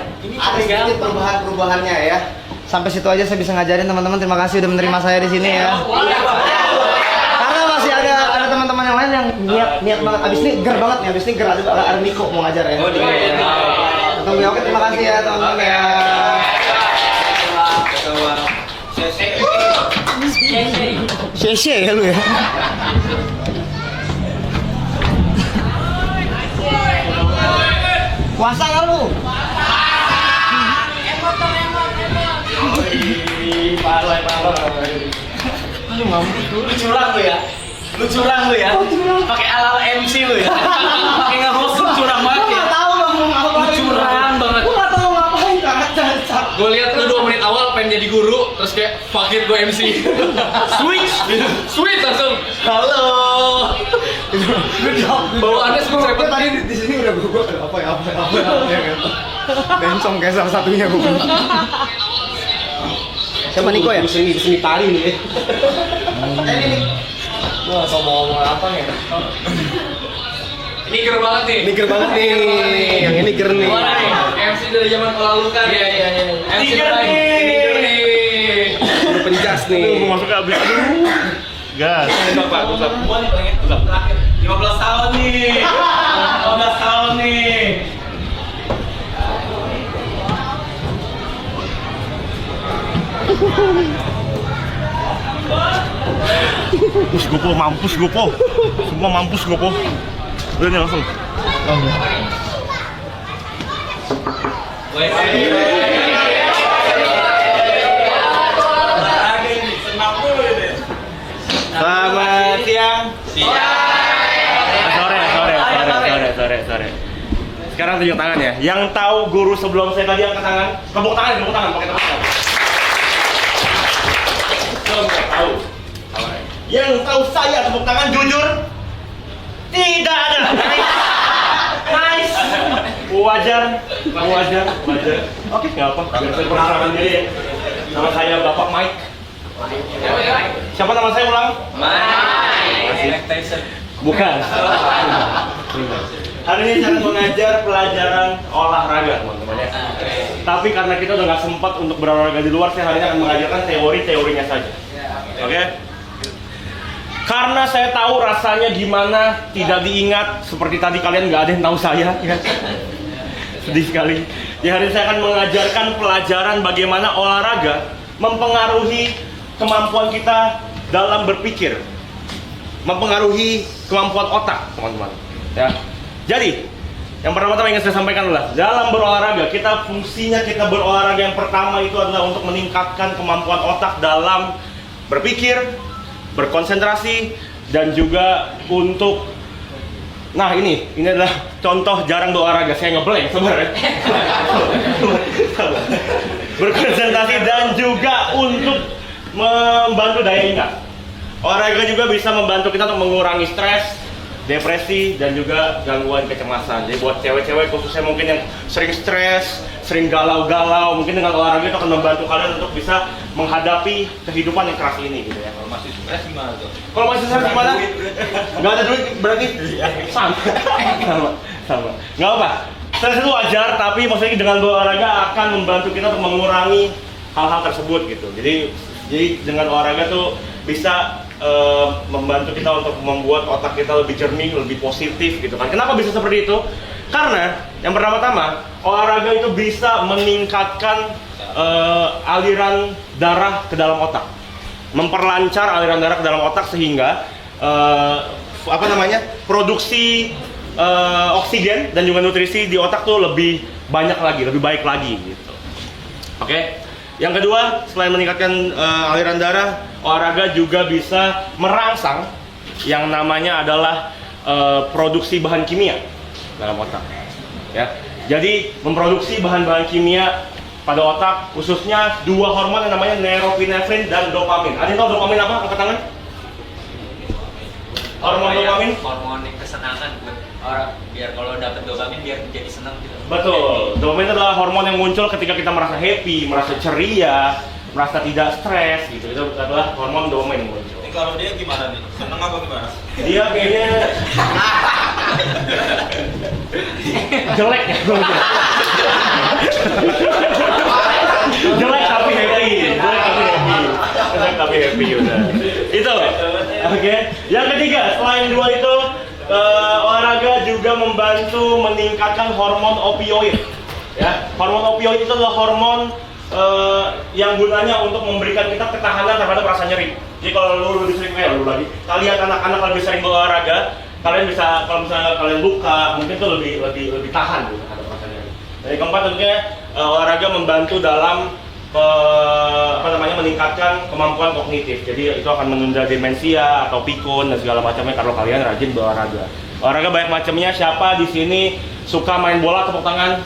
sedikit perubahan-perubahannya ya. Sampai situ aja saya bisa ngajarin teman-teman. Terima kasih udah menerima saya di sini ya. Karena masih ada teman-teman yang lain yang niat banget. Abis ini ger banget nih. Abis ini ger ada Niko mau ngajar ya. Oke, terima kasih ya teman-teman ya. Sheshe ya lu ya. Puasa nggak lu? Aduh mampus lu. Lu curang lu ya? Lu curang lu ya? Pakai ala-ala MC lu ya? Pakai nge-host lu curang banget ya? Gua nggak tahu bang mau ngapain. Lu curang banget. Gua nggak tahu ngapain cacat. Gue lihat lu 2 menit awal pengen jadi guru, terus kayak fuck it gue MC. Switch langsung. Halo. Bawaannya Gua semua tadi di sini udah gua apa ya kan. Bencong kayak salah satunya gua. Siapa Niko ya? Seni tari nih. Ini. Gua nggak mau ngomong apa nih. Ini ger banget nih. Ini ger banget nih. Yang ini ger nih. Mana nih? MC dari zaman Kuala Lumpur. Iya. MC Tiger Prime. nih. Ini ger nih. Udah penjas nih. Mau masuk ke abis. Gas. Gua nih pengen terakhir 15 tahun nih. 15 tahun nih. Mampus Gopo, mampus Gopo. Semua mampus Gopo. Udah nih langsung. Selamat siang. Sore. Sekarang tunjuk tangan ya. Yang tahu guru sebelum saya tadi angkat tangan, tepuk tangan pakai tepuk tangan. Tahu. Yang tahu saya tepuk tangan jujur? Tidak ada. Nice. Wajar. Oke, nggak apa. Biar saya perkenalkan diri ya. Nama saya Bapak Mike. Siapa nama saya ulang? Mike. Bukan. Hari ini saya akan mengajar pelajaran olahraga, teman-teman ya. Tapi karena kita udah nggak sempat untuk berolahraga di luar, saya hari ini akan mengajarkan teori-teorinya saja. Oke? Karena saya tahu rasanya gimana tidak diingat, seperti tadi kalian nggak ada yang tahu saya. Ya. Sedih sekali. Ya, hari ini saya akan mengajarkan pelajaran bagaimana olahraga mempengaruhi kemampuan kita dalam berpikir, mempengaruhi kemampuan otak, teman-teman. Ya. Jadi, yang pertama-tama ingin saya sampaikan adalah dalam berolahraga, fungsinya kita berolahraga yang pertama itu adalah untuk meningkatkan kemampuan otak dalam berpikir, berkonsentrasi, dan juga untuk ini adalah contoh jarang berolahraga. Saya ngeblank sebenarnya. Berkonsentrasi dan juga untuk membantu daya ingat. Olahraga juga bisa membantu kita untuk mengurangi stres, depresi, dan juga gangguan kecemasan. Jadi buat cewek-cewek khususnya mungkin yang sering stres, sering galau-galau, mungkin dengan olahraga itu akan membantu kalian untuk bisa menghadapi kehidupan yang keras ini gitu ya. Kalau masih stres gimana tuh? Kalau masih stres gimana? Nggak ada duit berarti? Sama. Nggak apa. Stres itu wajar, tapi maksudnya dengan berolahraga akan membantu kita untuk mengurangi hal-hal tersebut gitu. Jadi dengan olahraga tuh bisa membantu kita untuk membuat otak kita lebih jernih, lebih positif gitu kan. Kenapa bisa seperti itu? Karena yang pertama-tama olahraga itu bisa meningkatkan aliran darah ke dalam otak, memperlancar aliran darah ke dalam otak sehingga produksi oksigen dan juga nutrisi di otak tuh lebih banyak lagi, lebih baik lagi gitu. Oke. Yang kedua, selain meningkatkan aliran darah, olahraga juga bisa merangsang yang namanya adalah produksi bahan kimia dalam otak. Ya, jadi memproduksi bahan-bahan kimia pada otak, khususnya 2 hormon yang namanya norepinefrin dan dopamin. Ada yang tahu dopamin apa? Angkat tangan. Hormon dopamin? Hormon yang kesenangan buat orang, biar kalau dapat dopamin biar jadi senang gitu. Betul. Dopamin itu adalah hormon yang muncul ketika kita merasa happy, merasa ceria, merasa tidak stres gitu. Itu adalah hormon dopamin yang muncul. Ini kalau dia gimana nih? Seneng apa gimana? Dia kayaknya jelek ya. Jelek tapi happy. Jelek tapi happy udah. Itu. Oke. Yang ketiga, selain 2 itu, olahraga juga membantu meningkatkan hormon opioid. Ya, hormon opioid itu adalah hormon yang gunanya untuk memberikan kita ketahanan terhadap rasa nyeri. Jadi kalau lu lebih sering kalian anak-anak lebih sering berolahraga, kalian bisa, kalau misalnya kalian luka, mungkin tuh lebih tahan gitu terhadap rasa nyeri. Dan yang keempat tentunya olahraga membantu dalam meningkatkan kemampuan kognitif. Jadi itu akan menunda demensia atau pikun dan segala macamnya kalau kalian rajin berolahraga. Olahraga banyak macamnya. Siapa di sini suka main bola, tepuk tangan?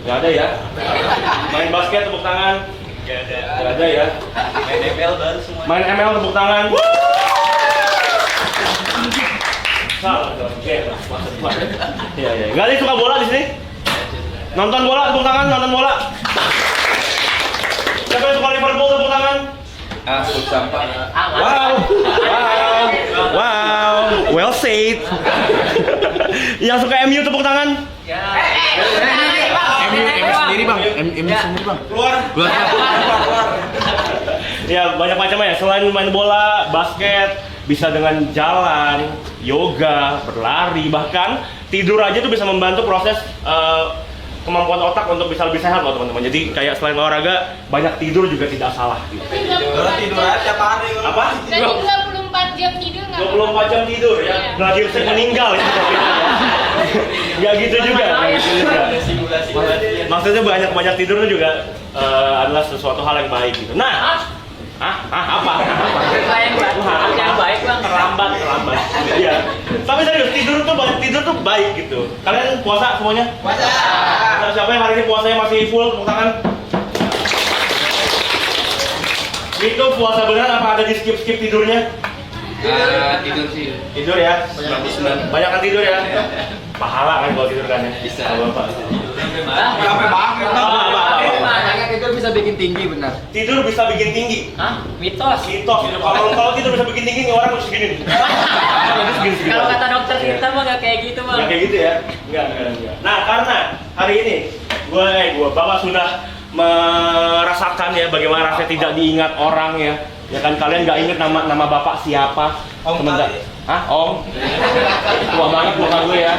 Nggak ada ya? Main basket, tepuk tangan? Nggak ada ya? Main ML baru semua. Main ML, tepuk tangan? Salah, oke. Iya. Nggak ada yang suka bola di sini? Nonton bola, tepuk tangan, nonton bola. Siapa yang suka Liverpool, tepuk tangan? Wow, well said. Yang suka MU, tepuk tangan? MU sendiri bang, MU sendiri bang. Keluar. Ya, banyak macamnya ya. Selain main bola, basket, bisa dengan jalan, yoga, berlari, bahkan tidur aja tuh bisa membantu proses kemampuan otak untuk bisa lebih sehat loh teman-teman. Jadi kayak selain olahraga, banyak tidur juga tidak salah gitu. Tidur aja tiap hari. Apa? Dari 24 jam tidur nggak? 24 jam tidur ya. Gladiator Sek meninggal ya. Nggak gitu juga. Maksudnya banyak tidur itu juga adalah sesuatu hal yang baik gitu. Nah, apa? Yang baik bang. Terlambat. Iya. Tapi serius, tidur tuh baik gitu. Kalian puasa semuanya? Puasa. Nah, siapa yang hari ini puasanya masih full, tepuk tangan? Itu puasa beneran apa ada di skip tidurnya? Tidur sih. Tidur ya? Banyak kan tidur ya? Pahala kan kalau tidur kan ya? Bisa. Bapak. Capek banget. Makanya tidur bisa bikin tinggi benar. Tidur bisa bikin tinggi. Hah? Mitos. Kalau tidur bisa bikin tinggi nih orang harus segini. Segini. Kalau kata dokter kita mah nggak kayak gitu bang. Nggak kayak gitu ya? Enggak. Nah, karena hari ini gua Bapak sudah merasakan ya bagaimana rasanya tidak diingat orang ya. Ya kan kalian nggak ingat nama Bapak siapa? Om Sebentar. kali. Hah? Om? Tua banget muka gue ya.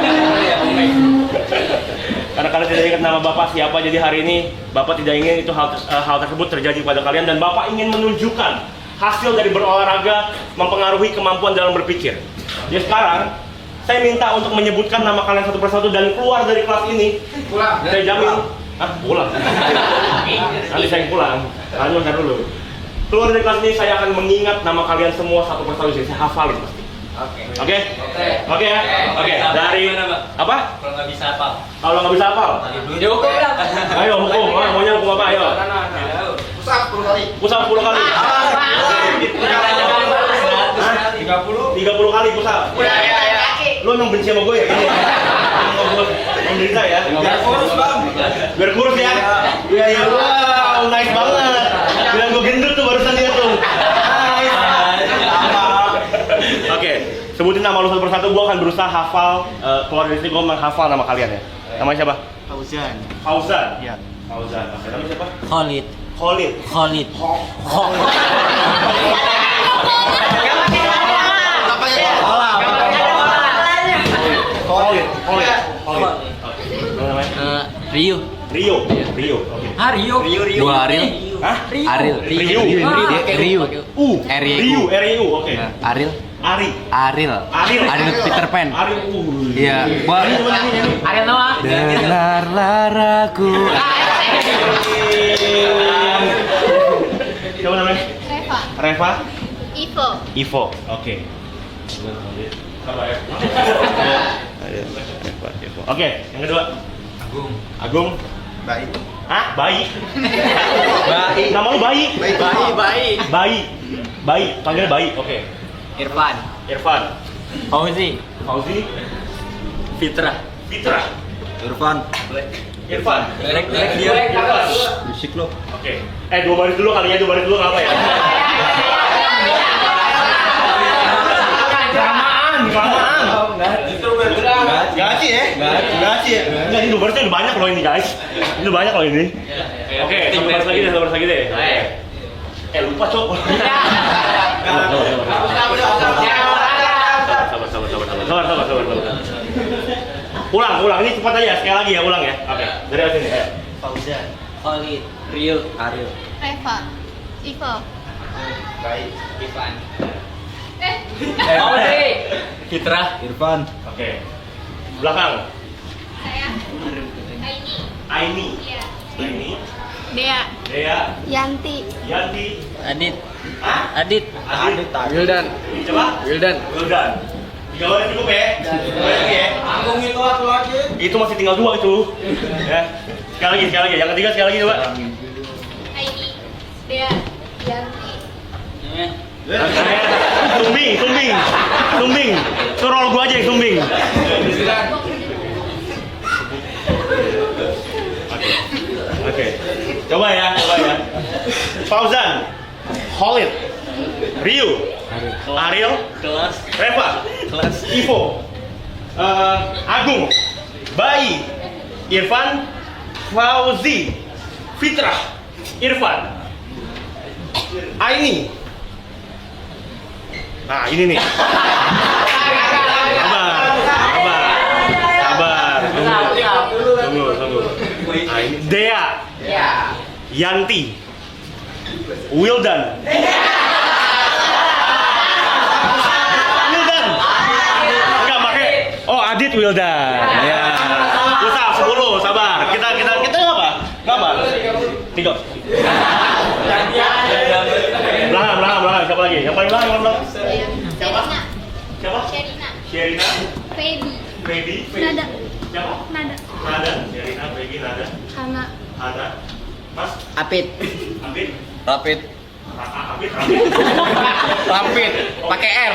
Karena kalian tidak ingat nama Bapak siapa, jadi hari ini Bapak tidak ingin itu hal tersebut terjadi pada kalian dan Bapak ingin menunjukkan hasil dari berolahraga mempengaruhi kemampuan dalam berpikir. Jadi sekarang saya minta untuk menyebutkan nama kalian satu persatu dan keluar dari kelas ini. Pulang. Saya jamin. Pulang. Nanti saya pulang. Ntar dulu. Keluar dari kelas ini saya akan mengingat nama kalian semua satu persatu. Saya hafalin pasti. Oke ya. Oke. Dari apa? Kalau nggak bisa apa? Kalau nggak bisa hafal, Dihukum lah. ayo hukum. Maunya hukum apa? Ayo. Pusat 10 kali. Pusat 10 kali. 30 kali pusat. Lu emang benci sama gue ya? Ini. Gue menderita ya. Biar kurus bang. Biar kurus ya. Iya. Wow, nice banget. Bilang gue gendut tuh barusan dia tuh. Nice. Oke, sebutin nama lu satu persatu. Gue akan berusaha hafal. Keluar dari sini gue menghafal nama kalian ya. Namanya siapa? Fauzan. Iya. Fauzan. Oke, namanya siapa? Khalid. Khalid. Khalid. Oke. Rio. Rio. Oke. Rio. Dua Ariel. Hah? Ariel. Rio. Rio. Rio. R-I-U. Oke. Ariel. Ariel. Peter Pan. Ariel. Iya. Gua Ariel Noah. dengarlah ragu. Siapa namanya? Reva. Ivo. Oke. Oke, yang kedua. Agung. Baik. Hah? Bayi. Nama lu Bayi. Bayi. Panggilnya Bayi. Oke. Irfan. Fauzi. Fitra. Irfan. Irfan. Musik lo. Oke. 2 baris dulu kali ya. 2 baris dulu nggak apa ya? Kelamaan. Gaji ya? Enggak, ini 2 barisnya udah banyak loh ini guys. Ini banyak loh ini. Oke, satu baris lagi deh. Lupa cok. Sabar. Ulang. Ini cepat aja, sekali lagi ya, ulang ya. Oke, dari sini. Fauzan. Khalid. Rio. Ariel. Reva, Ivo, Baik. Ivan. Fauzi. Fitra. Irfan. Oke. Belakang. saya, Aini. Aini. Iya. Aini. Dea. Dea, Yanti. Yanti, Adit. Hah? Adit. Adit, Wildan. coba. Wildan. Wildan. 3 orang cukup ya? 3 lagi ya? Agung itu satu lagi. Itu masih tinggal 2 itu. Ya. Sekali lagi. Yang ketiga sekali lagi coba. Aini. Dea. Yanti. Sumbing. Suruh gua aja yang sumbing. Oke. Coba ya. Fauzan, Khalid, Rio, Ariel, Kelas. Reva, Ivo, Agung, Bayi, Irfan, Fauzi, Fitrah, Irfan, Aini. Nah ini nih. Sabar. Tunggu. Nah, ini Dea, Yanti, Wildan. Enggak pakai. Oh, Adit Wildan. Ya. Usah 10, sabar. Kita apa? 3. Belakang. Siapa lagi? Yang paling belakang. Sherina. Siapa? Sherina. Feby. Siapa? Nada. Nada. Sherina, Feby, Nada. Hana. Mas? Apit. Apit. Rapid. Apit. Rapid. Pakai R.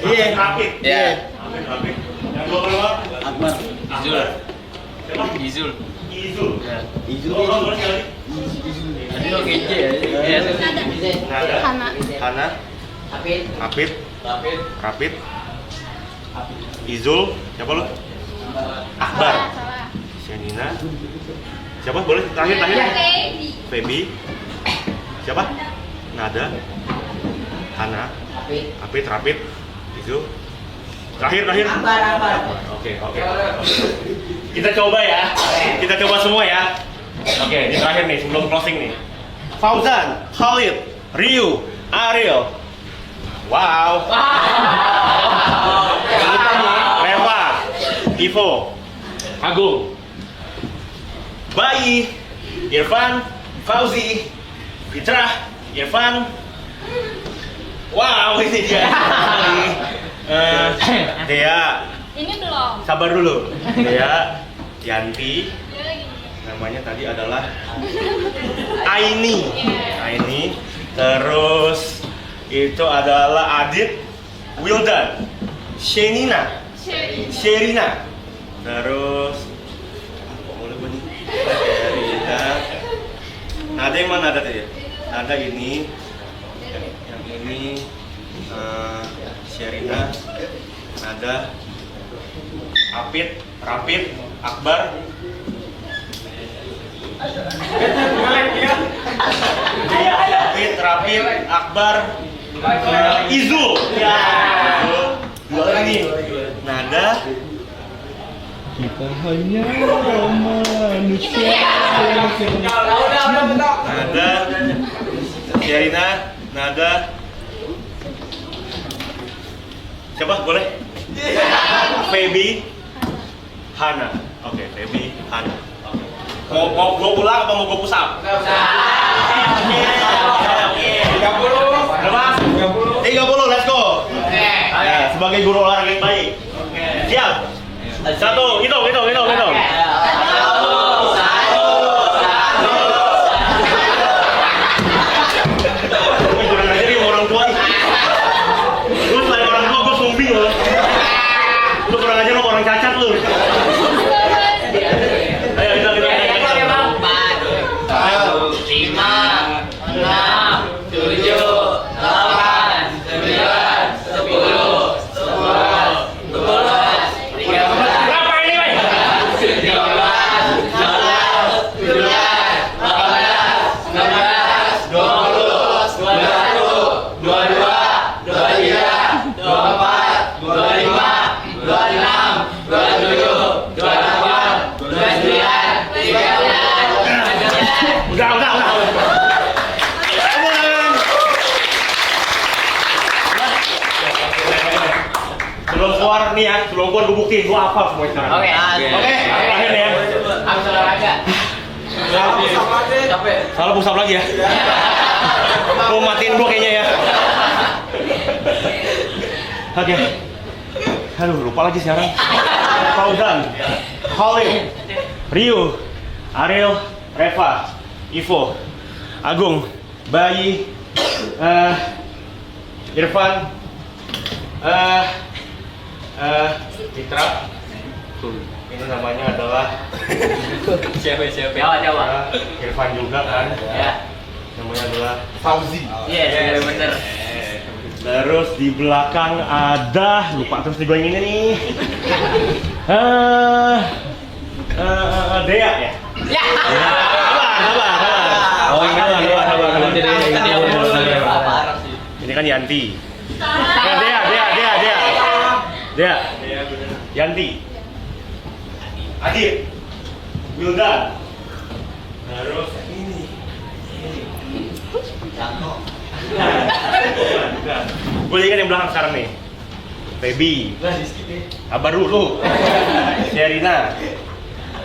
Iya. Apit. Iya. Apit. Yang 2 berapa? Akbar. Izul. Siapa? Izul. Izul. Izul. Oh, sekali. Izul KJ ya. Nada. Hana. Apit. Rapid. Izul. Siapa lu? Akbar. Salah. Shenina. Siapa? Boleh terakhir. Feby. Feby. Siapa? Nada. Hana. Apit. Rapid. Izul. Terakhir. Akbar. Oke. Kita coba ya. Kita coba semua ya. Oke, ini terakhir nih sebelum closing nih. Fauzan, Khalid, Rio, Ariel. Wow. Reva, Ivo, Agung, Bayi, Irfan, Fauzi, Fitrah, Irfan. Wow, ini dia. Dea. Ini belum. Sabar dulu. Dea, Yanti, Dia lagi. namanya tadi adalah Aini. Terus itu adalah Adit, Wildan, Shenina, Sherina. Terus apa boleh nih? Sherina. Nada yang mana ada tadi? Nada ini, yang ini, Sherina, Nada, Apit, Rapid, Akbar. Rapid, Akbar, Izul. Dua lagi. Nada. Kita hanya manusia. Nada. Sherina, Nada. Siapa? Boleh? Feby, Hana. Oke, Feby, Hana. Mau gue pulang apa mau gue push up? Oke. 30, let's go. Ya, sebagai guru olahraga yang baik. Siap. 1, hitung. Kurang aja nih orang tua. Lu selain orang tua, gue sumbing loh. Lu kurang aja lo orang cacat lu. Ayo kita. 9. Sebelum keluar gue buktiin gue apa semua sekarang. Oke. Terakhir ya. Habis olahraga. Salah pusap lagi ya. Mau matiin gua kayaknya ya. Oke. Aduh, lupa lagi sekarang. Fauzan, Khalil, Rio, Ariel, Reva, Ivo, Agung, Bayi, Irfan, Mitra. Ini namanya adalah Siapa? Jawa. Irfan juga kan. Ya. Namanya adalah Fauzi. Iya, bener. Terus di belakang ada, lupa terus di gue yang ini nih. Dea ya? Ya. Sabar. Oh ini sabar. Ini kan Yanti. Dea. Yanti. Adit. Wildan. Terus ini. Gue ingat yang belakang sekarang nih. Baby. Sabar dulu. Sherina.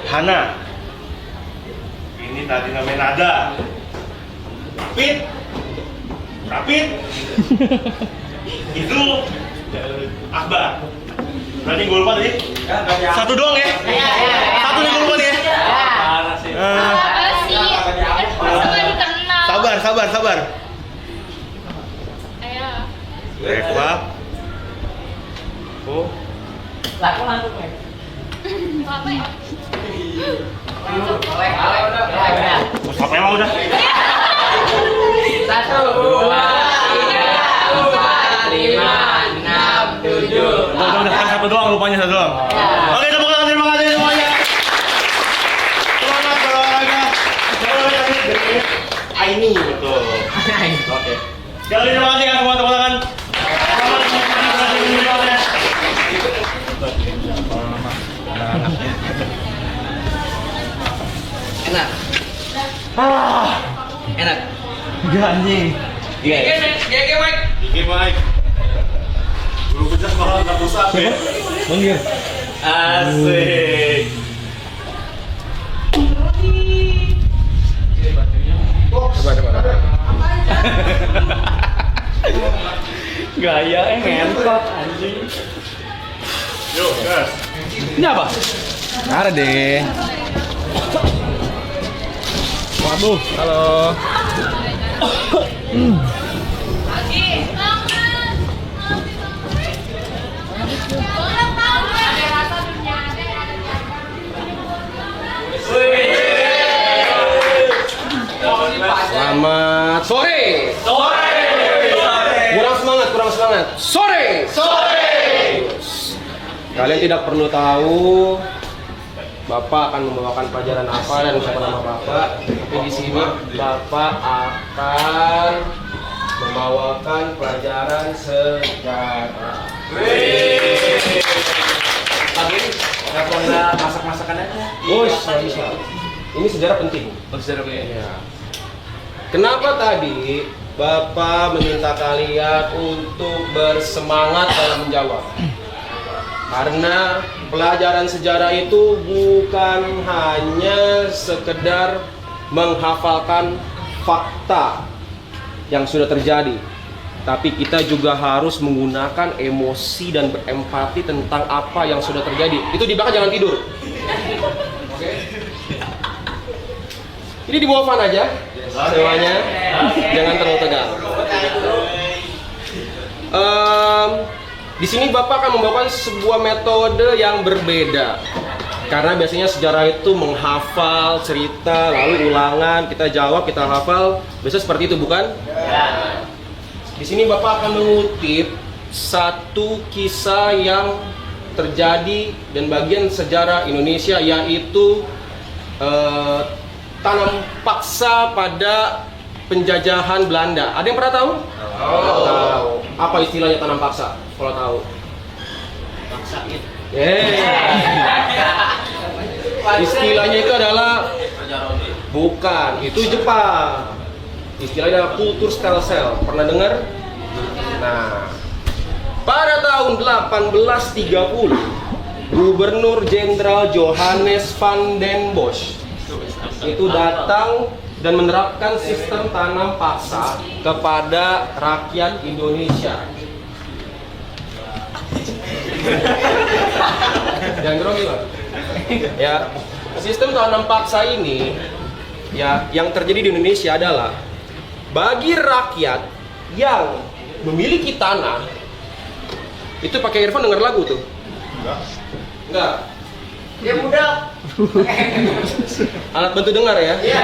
Hana. Ini tadi namanya Nada. Rapid. Itu Akbar. Berarti gue lupa tadi. Satu doang ya? Satu nih gue lupa nih ya? Sabar. Ayo. Reva. Oh. Apa ya? Apa emang udah? 1, 2, 3, 4, 5, 6, 7. Udah kan satu doang lupanya satu doang. Oke, tepuk tangan, terima kasih semuanya. Semangat berolahraga. Aini betul. Oke. Sekali lagi terima kasih ya semua, tepuk tangan. Enak. Enak. Gak anjing. GG Mike. Guru pecah malah nggak pusat ya. Manggil. Asik. Coba. Gaya ngentot anjing. Yuk, gas. Ini apa? Ada deh. Waduh, halo. Selamat sore. Kurang semangat. Sore. Kalian tidak perlu tahu Bapak akan membawakan pelajaran apa dan siapa nama Bapak. Tapi di sini Bapak akan membawakan pelajaran sejarah. Tapi nggak pernah masak-masakan aja. Bos, nggak bisa. Ini sejarah penting. Sejarah Ya. Kenapa tadi Bapak meminta kalian untuk bersemangat dalam menjawab? Karena pelajaran sejarah itu bukan hanya sekedar menghafalkan fakta yang sudah terjadi, tapi kita juga harus menggunakan emosi dan berempati tentang apa yang sudah terjadi. Itu di belakang jangan tidur. Oke. Ini di bawah fan aja semuanya, jangan terlalu tegang. Di sini Bapak akan membawakan sebuah metode yang berbeda. Karena biasanya sejarah itu menghafal cerita, lalu ulangan, kita jawab, kita hafal. Biasanya seperti itu, bukan? Di sini Bapak akan mengutip satu kisah yang terjadi dan bagian sejarah Indonesia, yaitu tanam paksa pada penjajahan Belanda. Ada yang pernah tahu? Tahu. Apa istilahnya tanam paksa? Kalau tahu. Paksain. Istilahnya itu adalah bukan, itu Jepang. Istilahnya adalah kultur stem cell. Pernah dengar? Nah, pada tahun 1830, Gubernur Jenderal Johannes van den Bosch itu datang dan menerapkan sistem tanam paksa kepada rakyat Indonesia. Jangan grogi, Pak. Ya, sistem tanam paksa ini ya yang terjadi di Indonesia adalah bagi rakyat yang memiliki tanah itu pakai earphone denger lagu tuh. Enggak. Dia muda. Alat bantu dengar ya. Iya.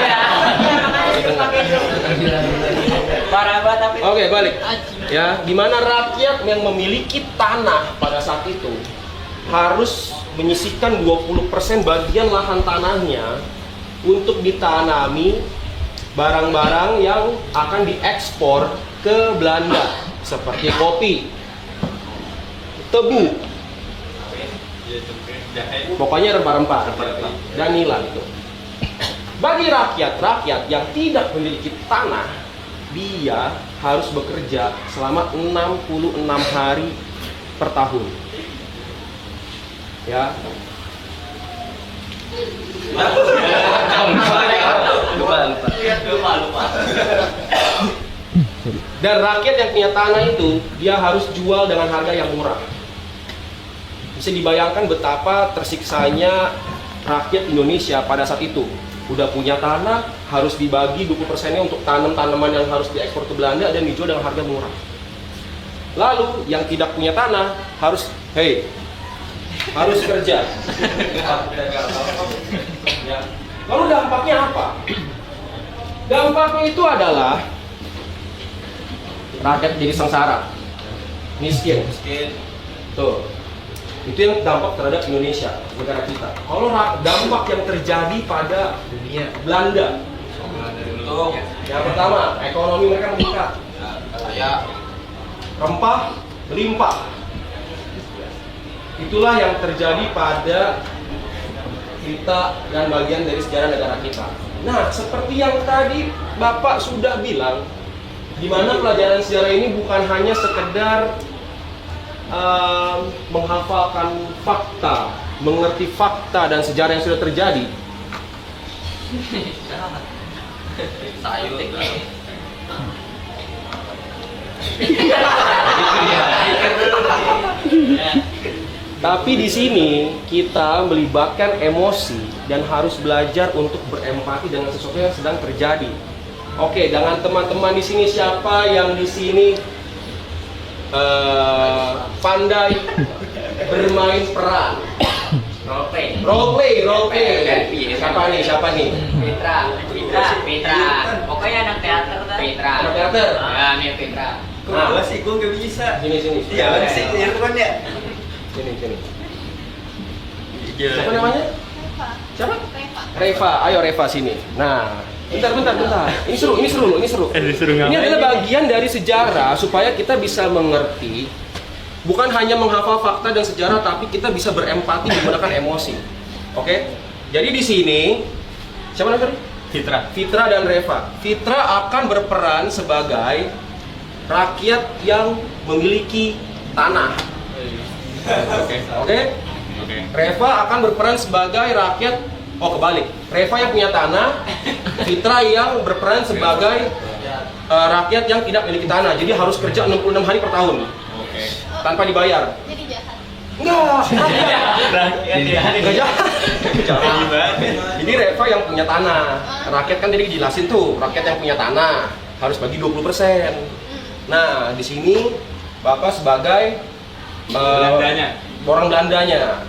Parah banget tapi. Oke, balik. Ya, di mana rakyat yang memiliki tanah pada saat itu harus menyisihkan 20% bagian lahan tanahnya untuk ditanami barang-barang yang akan diekspor ke Belanda seperti kopi, tebu, pokoknya rempah-rempah dan nila itu. Bagi rakyat yang tidak memiliki tanah, dia harus bekerja selama 66 hari per tahun. Ya. Lupa. Dan rakyat yang punya tanah itu dia harus jual dengan harga yang murah. Bisa dibayangkan betapa tersiksanya rakyat Indonesia pada saat itu. Udah punya tanah, harus dibagi 20%-nya untuk tanam-tanaman yang harus diekspor ke Belanda dan dijual dengan harga murah. Lalu yang tidak punya tanah harus harus kerja. Ya. Lalu dampaknya apa? Dampaknya itu adalah rakyat jadi sengsara, miskin. Tuh. Itu yang dampak terhadap Indonesia, negara kita. Kalau dampak yang terjadi pada dunia Belanda, yang pertama, ekonomi mereka meningkat. Ya, rempah melimpah. Itulah yang terjadi pada kita dan bagian dari sejarah negara kita. Nah, seperti yang tadi Bapak sudah bilang, di mana pelajaran sejarah ini bukan hanya sekedar menghafalkan fakta, mengerti fakta dan sejarah yang sudah terjadi. Tapi di sini kita melibatkan emosi dan harus belajar untuk berempati dengan sesuatu yang sedang terjadi. Oke, dengan teman-teman di sini siapa yang di sini pandai bermain peran? Role play. Siapa nih? Petra. Pokoknya anak teater kan? Anak teater. Ya, nih Petra. Gue sih gue gak bisa. Sini. Iya sih, earphone ya. Sini. Siapa namanya? Siapa? Reva. Ayo Reva sini. Nah, bentar. Ini seru. Ini adalah bagian dari sejarah supaya kita bisa mengerti, bukan hanya menghafal fakta dan sejarah, tapi kita bisa berempati menggunakan emosi. Oke? Jadi di sini siapa namanya? Fitra dan Reva. Fitra akan berperan sebagai rakyat yang memiliki tanah. Oke? Reva akan berperan sebagai rakyat. Kebalik. Reva yang punya tanah, Fitra yang berperan sebagai rakyat yang tidak memiliki tanah. Jadi harus kerja 66 hari per tahun. Tanpa dibayar. Jadi jahat. Enggak jahat. Jadi Reva yang punya tanah. Rakyat kan tadi dijelasin tuh, rakyat yang punya tanah harus bagi 20%. Nah, di sini Bapak sebagai orang Belandanya.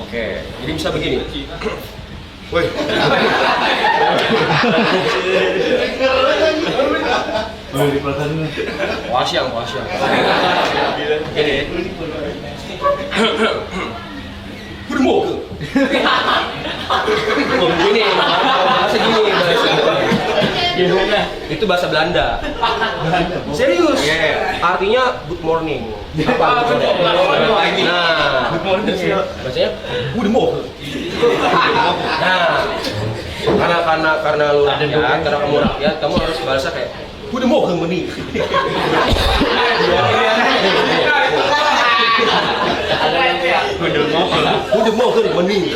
Oke. Jadi bisa begini. Woi. Wasyang. Gini. Bermoga. Gini, bahasa gini. Itu bahasa Belanda. Serius? Artinya good morning. Apa? Nah, bahasanya good morning. Nah, karena lu rakyat, karena kamu rakyat, kamu harus bahasa kayak good morning. Ada itu ya. Kudu mohon. Kudu mohon meni.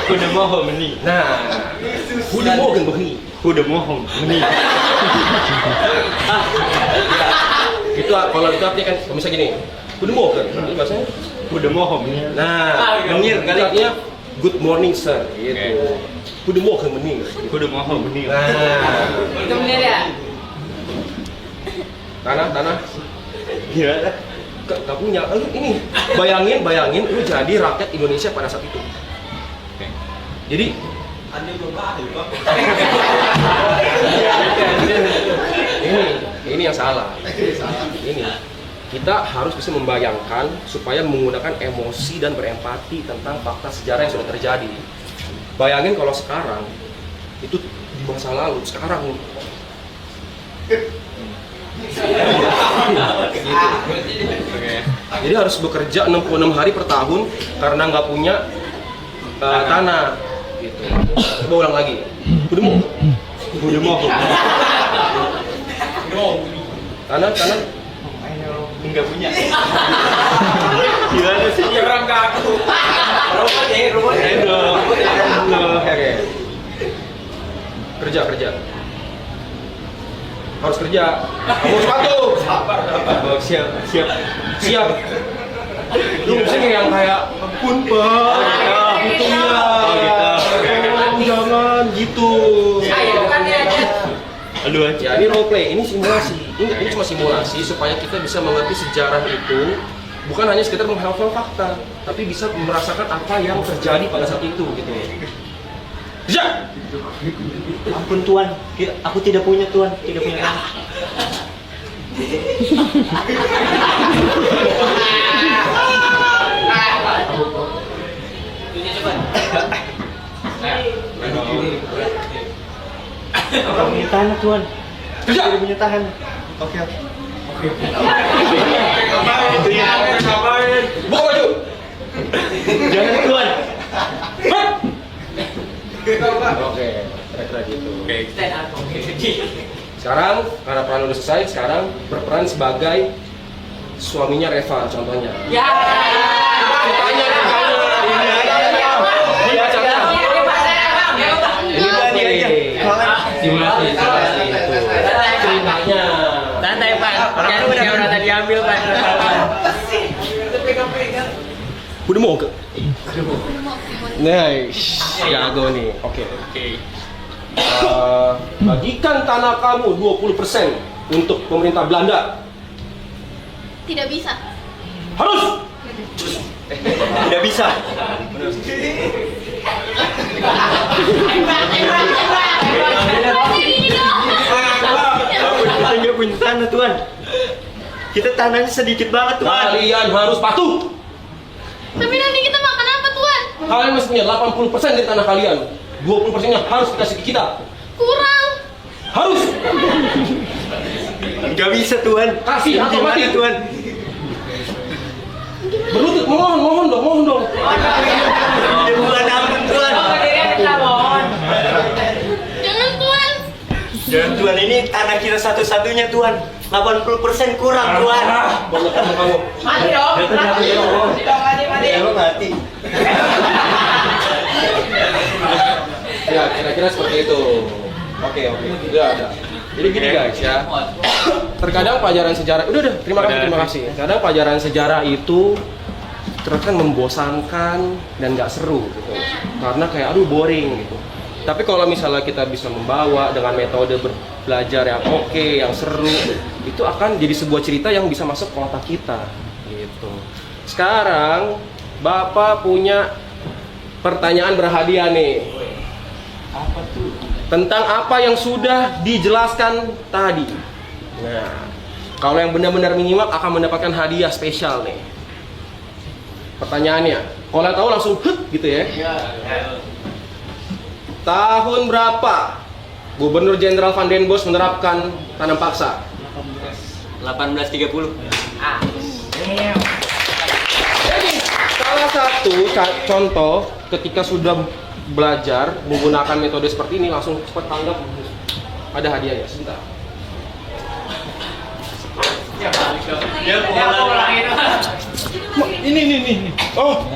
Kudu mohon meni. Nah, kudu mohon meni. Kudu mohon meni. Itu kalau itu artinya kan kalau misalnya gini. Kudu mohon. Ini bahasanya. Kudu mohon meni. Nah, Menir kali. artinya good morning sir gitu. Kudu mohon meni. Kudu mohon meni. Nah, Itu bener ya? tanah. Gila. Gak punya. Ini bayangin lu jadi rakyat Indonesia pada saat itu. Jadi ini yang salah. Ini kita harus bisa membayangkan supaya menggunakan emosi dan berempati tentang fakta sejarah yang sudah terjadi. Bayangin kalau sekarang itu di masa lalu, sekarang nih. Jadi harus bekerja 66 hari per tahun karena nggak punya tanah. Gitu. Coba ulang lagi. Kudu mohon. Tanah. Enggak punya. Gimana sih? Orang kaku. Rumah Oke. Kerja. Harus kerja. Kamu sepatu. Oh, siap. Lu misalnya yang kayak ampun pak, hitungnya. Jangan gitu. Aduh aja. Ya ini role play, ini simulasi. Ini cuma simulasi supaya kita bisa mengerti sejarah itu. Bukan hanya sekedar menghafal fakta, tapi bisa merasakan apa yang terjadi pada saat itu gitu. Kerja. Ampun Tuan, aku tidak punya Tuan, tidak punya tanah. Aku punya tanah Tuan, tidak punya tahan. Oke. Buka baju. Jangan Tuan. Oke, kira-kira gitu. Stand up comedy. Sekarang karena peran udah selesai, sekarang berperan sebagai suaminya Reva contohnya. Ya. Ceritanya ini pacarnya. Ini dia. Simulasi itu. Ceritanya. Santai Pak. Jangan udah tadi ambil Pak. Udah mau ke? Nice, jago nih. Oke. Bagikan tanah kamu 20% untuk pemerintah Belanda. Tidak bisa. Harus. Tidak bisa. Kita nggak punya tanah Tuan. Kita tanahnya sedikit banget Tuan. Kalian harus patuh. Tapi nanti kita makan apa, Tuan? Kalian mesti punya 80% dari tanah kalian. 20%-nya harus dikasih ke kita. Kurang. Harus. Nggak bisa Tuan. Kasih atau Gimana, mati. Tuan? Berlutut, mohon dong. Dia bukan ampun Tuan. Jangan, Tuan. Jangan Tuan, ini tanah kita satu-satunya Tuan. 80% kurang Tuan. Banyak kamu. Mati dong. Mati. Emang mati. Ya, kira-kira seperti itu. Oke. Udah ada. Jadi gini guys ya. Terkadang pelajaran sejarah, udah, terima kasih. Kadang pelajaran sejarah itu terkadang membosankan dan nggak seru gitu. Karena kayak aduh boring gitu. Tapi kalau misalnya kita bisa membawa dengan metode belajar yang oke, yang seru, itu akan jadi sebuah cerita yang bisa masuk ke otak kita gitu. Sekarang Bapak punya pertanyaan berhadiah nih. Apa tuh? Tentang apa yang sudah dijelaskan tadi. Nah, kalau yang benar-benar menyimak akan mendapatkan hadiah spesial nih. Pertanyaannya, kalau tahu langsung gitu ya. Tahun berapa Gubernur Jenderal Van den Bosch menerapkan tanam paksa? 1830. Jadi, salah satu contoh ketika sudah belajar menggunakan metode seperti ini langsung cepat tanggap. Ada hadiahnya, sebentar. Ya, pulang itu. Ini. Oh.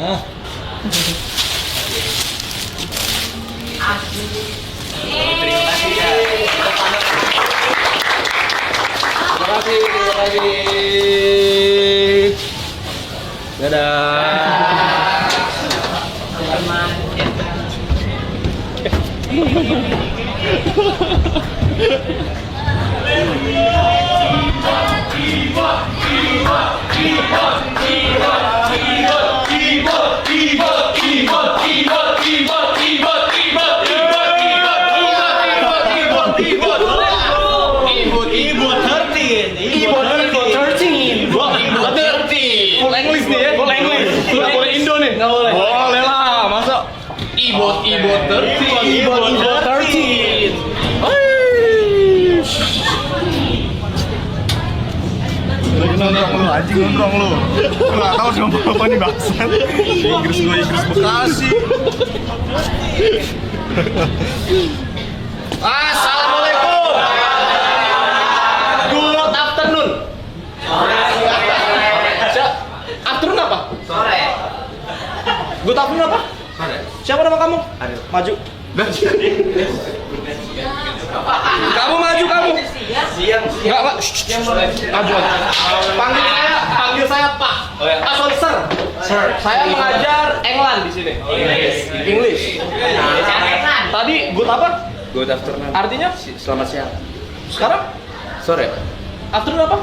Terima kasih. Dadah. Full English nih ya. Full English. Nggak boleh Indo nih. Nggak boleh. Boleh lah, masa Ibot 13. Nongkrong lu, anjing nongkrong lu. Lu nggak tahu dong apa nih bangsat. Inggris Bekasi. Assalamualaikum. Good afternoon. Afternoon apa? Sore. Good afternoon apa? Sore. Siapa nama kamu? Maju. Kamu maju kamu. Enggak, Pak. Maju. Panggil saya Pak. Pak sorry, Sir. Saya mengajar England di sini. English. Tadi good apa? Good afternoon. Artinya Selamat siang. sekarang Sore. afternoon apa?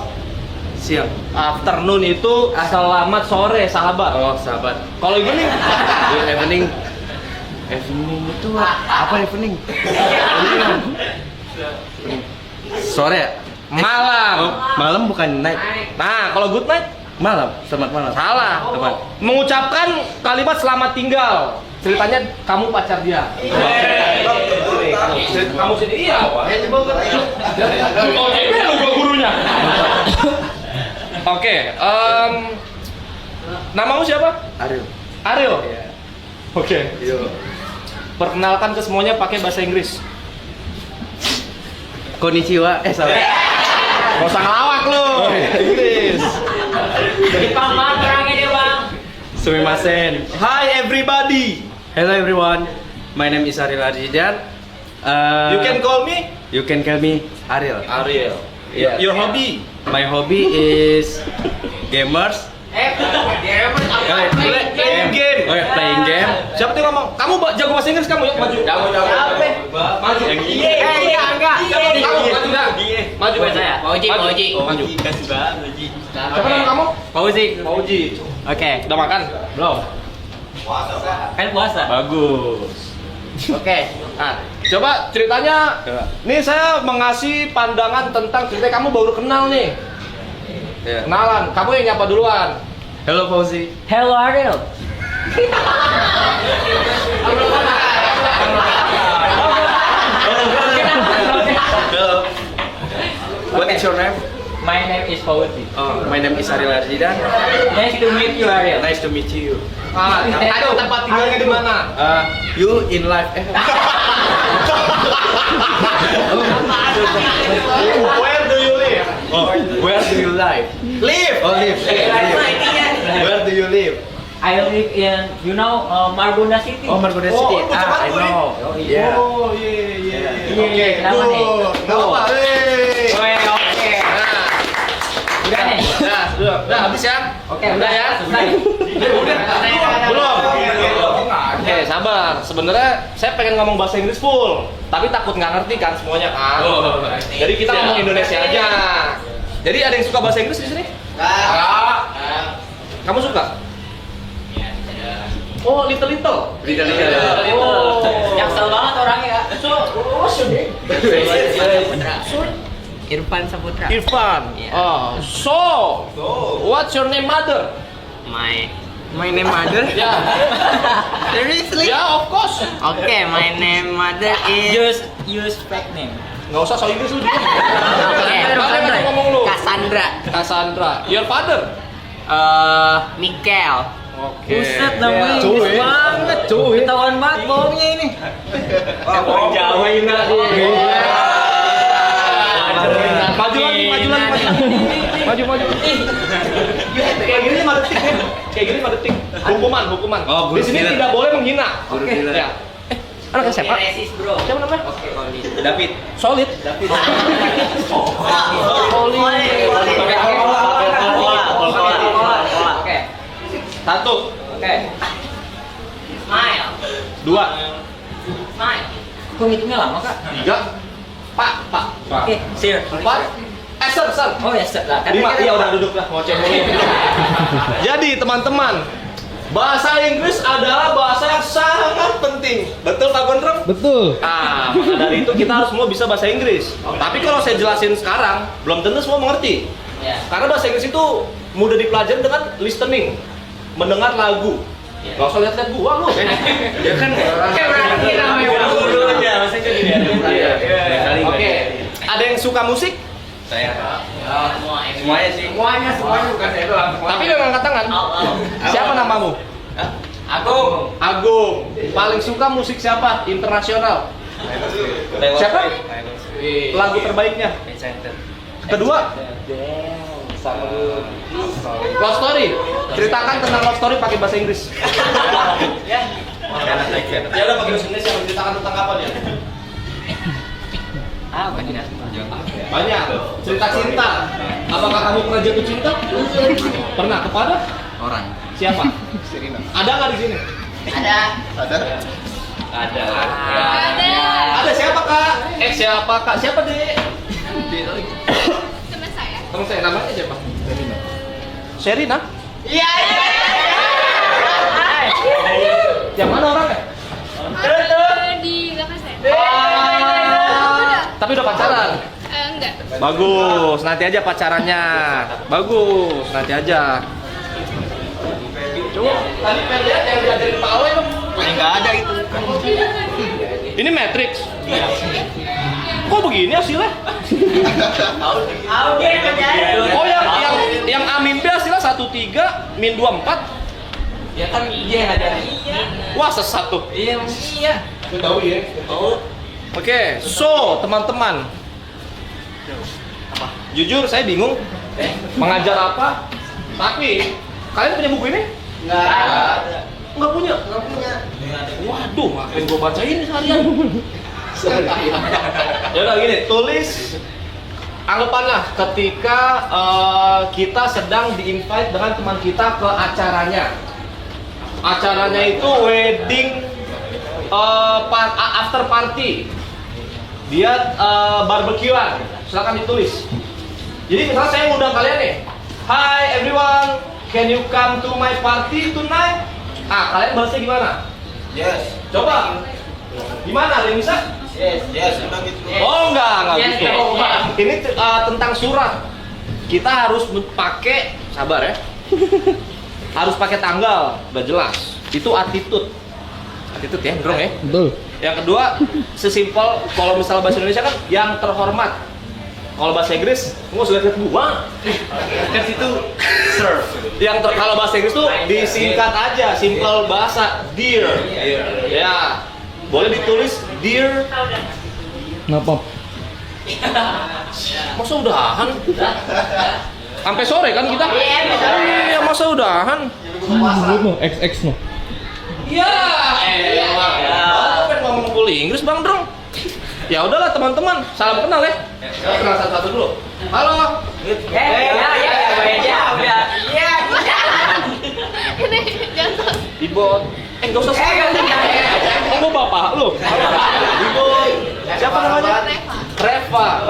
Siang. Afternoon itu selamat sore, sahabat. Oh, sahabat. Kalau evening, Good evening. Evening itu apa evening? Sore ya? malam. Malam bukan night. Nah, kalau good night, Malam. Selamat malam. salah. Teman. Mengucapkan kalimat selamat tinggal. Ceritanya kamu pacar dia. Kamu sendiri iya. Lu gurunya. Oke, namamu siapa? Ariel. Ariel. Oke. Yo. Perkenalkan ke semuanya pakai bahasa Inggris. Konnichiwa. Salah. Gak usah ngelawak lu. Inggris. Jepang banget orangnya dia, Bang. Sumimasen. Hi everybody. Hello everyone. My name is Ariel Arjidan. You can call me You can call me Ariel. Ariel. Yeah. Your hobby? My hobby is gamers. Playing game. Oh, yeah, playing game. Siapa tuh yang ngomong? Kamu jago bahasa Inggris kamu yuk maju. Maju. Iya, enggak. Kamu maju enggak? Maju Buat saya. Pauji. Oh, maju. Siapa nama kamu? Pauji. Pauji. Oke. Udah makan? Belum. Kan puasa. Bagus. Oke. Nah, coba ceritanya. Nih saya mengasih pandangan tentang cerita kamu baru kenal nih. Yeah. Kenalan. Kamu yang nyapa duluan. Hello Fauzi. Hello Ariel. Hello. What is your name? My name is Pauji. Oh, my name is Ariel Arjidan. Nice to meet you, Ariel. Nice to meet you. Ada tempat tinggalnya di mana? You in life. Where do you live? Oh, where do you live? Live. Oh, live. Where do you live? I live in, Margonda City. Oh, Margonda Oh, City. Bukit I Batu, know. Yeah. Oh, iya. Iya, kenapa nih? Kenapa? Oke. Udah nih. Udah habis ya? Oke, udah ya? Selesai. Belum. Oke, sabar. Sebenarnya saya pengen ngomong bahasa Inggris full, tapi takut nggak ngerti kan semuanya kan. Jadi kita ngomong Indonesia aja. Jadi ada yang suka bahasa Inggris di sini? Enggak. Kamu suka? Oh, little. Oh. Jaksel banget orangnya. Irfan Saputra. Irfan. Iya. Oh, so what's your name, mother? My name mother? Ya. Seriously? Ya, of course. Okay, my name mother is use fake name. Nggak usah so Inggris lu juga. Oke, Bagaimana ngomong lu? Cassandra. Your father? Mikel. Oke. Buset namanya Inggris banget. Ketahuan banget bohongnya ini. Orang Jawa ini. Maju lagi. Maju. Kayak gini 5 detik ya. Kayak gini 5 detik. Hukuman. Oh, guru Di sini silat. tidak boleh menghina. Guru silat. Ya. Anak siapa? Siapa namanya? David. Solid. Oke. 1, Oke. Smile. 2, Smile. Kok ngitungnya lama, Kak? 3, Pak. Oke, sir. 4, Sir. Oh ya, sir. Lah, 5, iya udah duduk lah, ngoceh dulu. Jadi teman-teman, bahasa Inggris adalah bahasa yang sangat penting. Betul Pak Gondrong? Betul. Nah, maka dari itu kita harus semua bisa bahasa Inggris. Tapi kalau saya jelasin sekarang, belum tentu semua mengerti. Ya. Karena bahasa Inggris itu mudah dipelajari dengan listening, mendengar lagu. Gak usah lihat-lihat gua lu. Ya kan? berarti namanya Gurunya, maksudnya jadi ada. Oke. Ada yang suka musik? Saya. Semuanya sih. Semuanya bukan saya doang. Tapi memang angkat tangan. Siapa namamu? Agung. Paling suka musik siapa? Internasional. Siapa? Lagu terbaiknya. Kedua? Love story. Ceritakan tentang love story pakai bahasa Inggris. Ya udah pakai bahasa Inggris yang ceritakan tentang apa dia? Banyak. Cerita cinta. Apakah kamu pernah jatuh cinta? Pernah kepada Orang. siapa? Ada nggak di sini? Ada. Ada. Ada siapa kak? Siapa kak? Siapa deh? Teman saya. Teman saya namanya siapa? Sherina. Iya. Yang mana orangnya? Di belakang saya. Tapi udah pacaran. Enggak. Bagus, nanti aja pacarannya. Bagus, nanti aja. Coba tadi pengen lihat yang diajarin Pak Awe dong. Enggak ada itu. Ini Matrix. Kok begini hasilnya? Oh yang A min B hasilnya 1,3 min 2,4. Ya kan iya ada. Wah sesat tuh. Iya, iya. Tahu ya? Oke, so teman-teman. Jujur saya bingung mengajar apa. Tapi kalian punya buku ini? Nggak punya. Waduh, ngapain gua bacain ini seharian? Ya udah gini, tulis. Anggapanlah ketika kita sedang di-invite dengan teman kita ke acaranya. Acaranya itu wedding after party. Dia barbekyuan. Silakan ditulis. Jadi misalnya saya ngundang kalian nih. Hi everyone, can you come to my party tonight? Kalian bahasnya gimana? Yes. Coba. Gimana? Ada yang bisa? Yes, emang gitu. Oh enggak Yes, gitu. yes. Ini tentang surat. Kita harus pakai, sabar ya. Harus pakai tanggal, udah jelas. Itu attitude. Attitude ya, Drong ya. Betul. Yang kedua, sesimpel kalau misalnya bahasa Indonesia kan yang terhormat. Kalau bahasa Inggris, nggak usah lihat gua. Kan situ sir. Kalau bahasa Inggris tuh disingkat aja, simple bahasa dear. Ya. Boleh ditulis dear. Kenapa? Masa udahan? Sampai sore kan kita? Iya, masa udahan? Belum, XX no. Iya, kan ngomong kuliah Inggris Bang Drong. Ya udahlah teman-teman, salam kenal ya. Kenal satu-satu dulu. Halo. Ini jatuh. Ibon. Enggak usah sayang. Kamu bapak lu. Ibon. Siapa namanya? Reva.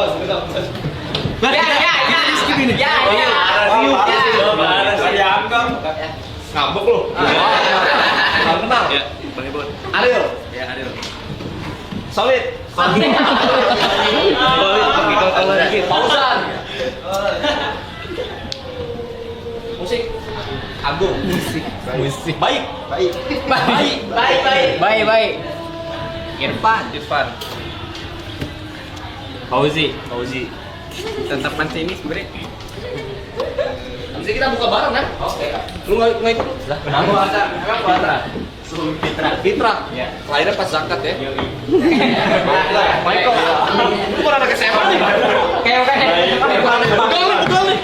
Ngambek lu. Salam kenal. Ya, Bang Ibon. Ariel. Ya, Adil. Solid. Solid. Pergi kalau lagi. Pausan. Musik. Agung. Musik. Baik. Baik. Irfan. Fauzi. Tentang pesimis bre. Bisa kita buka bareng kan? Oke. Lu nggak ikut? Lah, Aku ada. Fitra. Ya. Lahirnya pas zakat ya. Michael. Lu pernah anak SMA nih? Oke. Begal nih.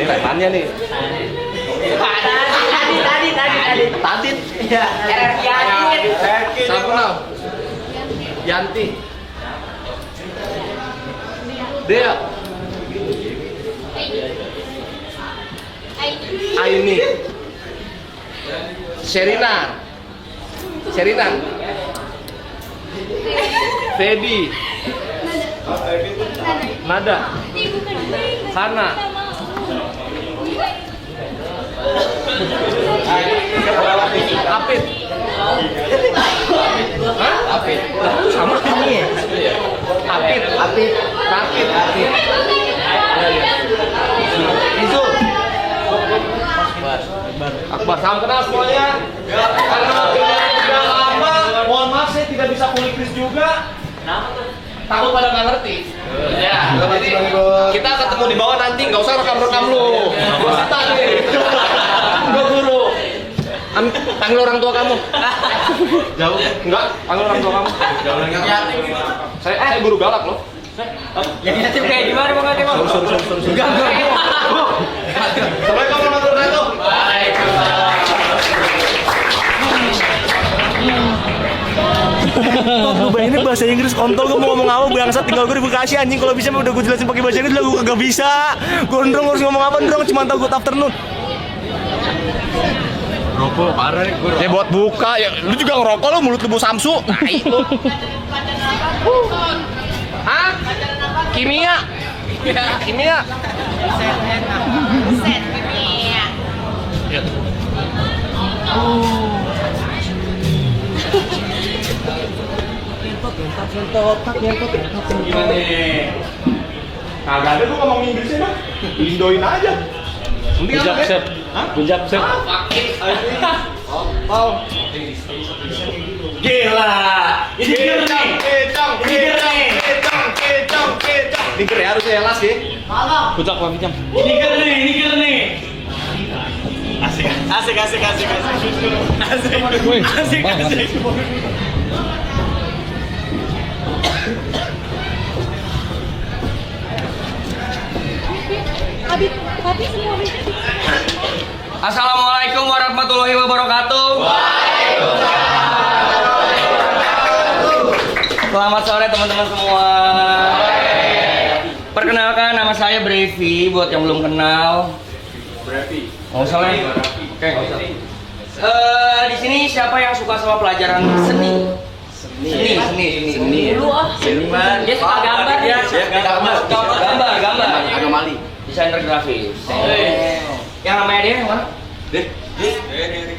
Ini rekannya nih. Tadi. Ya, Yakin. Siapa kenal? Yanti. Dea. Aini. Sherina. Feby. Nada. Hana. Apit. Hah? Apit. Sama ini ya? Apit. Itu. Akbar, salam kenal semuanya. Karena udah lama, mohon maaf saya tidak bisa kulik juga. Takut pada nggak ngerti. Ya, jadi kita ketemu di bawah nanti, nggak usah rekam lu. Gua cerita nih. Gua guru. Panggil orang tua kamu. Jauh? Enggak, panggil orang tua kamu. Jauh lagi. Saya guru galak loh. Yang yatim kayak gimana Bang Ade, Bang? Enggak. Assalamualaikum warahmatullahi wabarakatuh. Gue ini bahasa Inggris kontol, gue mau ngomong apa bangsat, tinggal gue di Bekasi anjing. Kalau bisa udah gue jelasin pakai bahasa Inggris, gue kagak bisa. Gondrong harus ngomong apa Ndrong, cuma tau good afternoon. Rokok parah nih gue. Ya buat buka ya, lu juga ngerokok lu, mulut lu bau samsu. Tai lu. Hah? Kimia. Gimana nih? Kagak ada gue ngomong Inggrisnya mah. Indoin aja. Bujak set. Gila. Ini kecang. Diker ya harus jelas ya. Bujak Pak Pinjam. Ini ker nih. Asik. Assalamualaikum warahmatullahi wabarakatuh. Selamat sore teman-teman semua. Perkenalkan, nama saya Brevi. Buat yang belum kenal. Nggak usah lah. Oke, nggak usah. Di sini siapa yang suka sama pelajaran seni? Seni. Dia suka gambar. Gambar. Anomali. Desainer grafis. Yang namanya dia yang mana?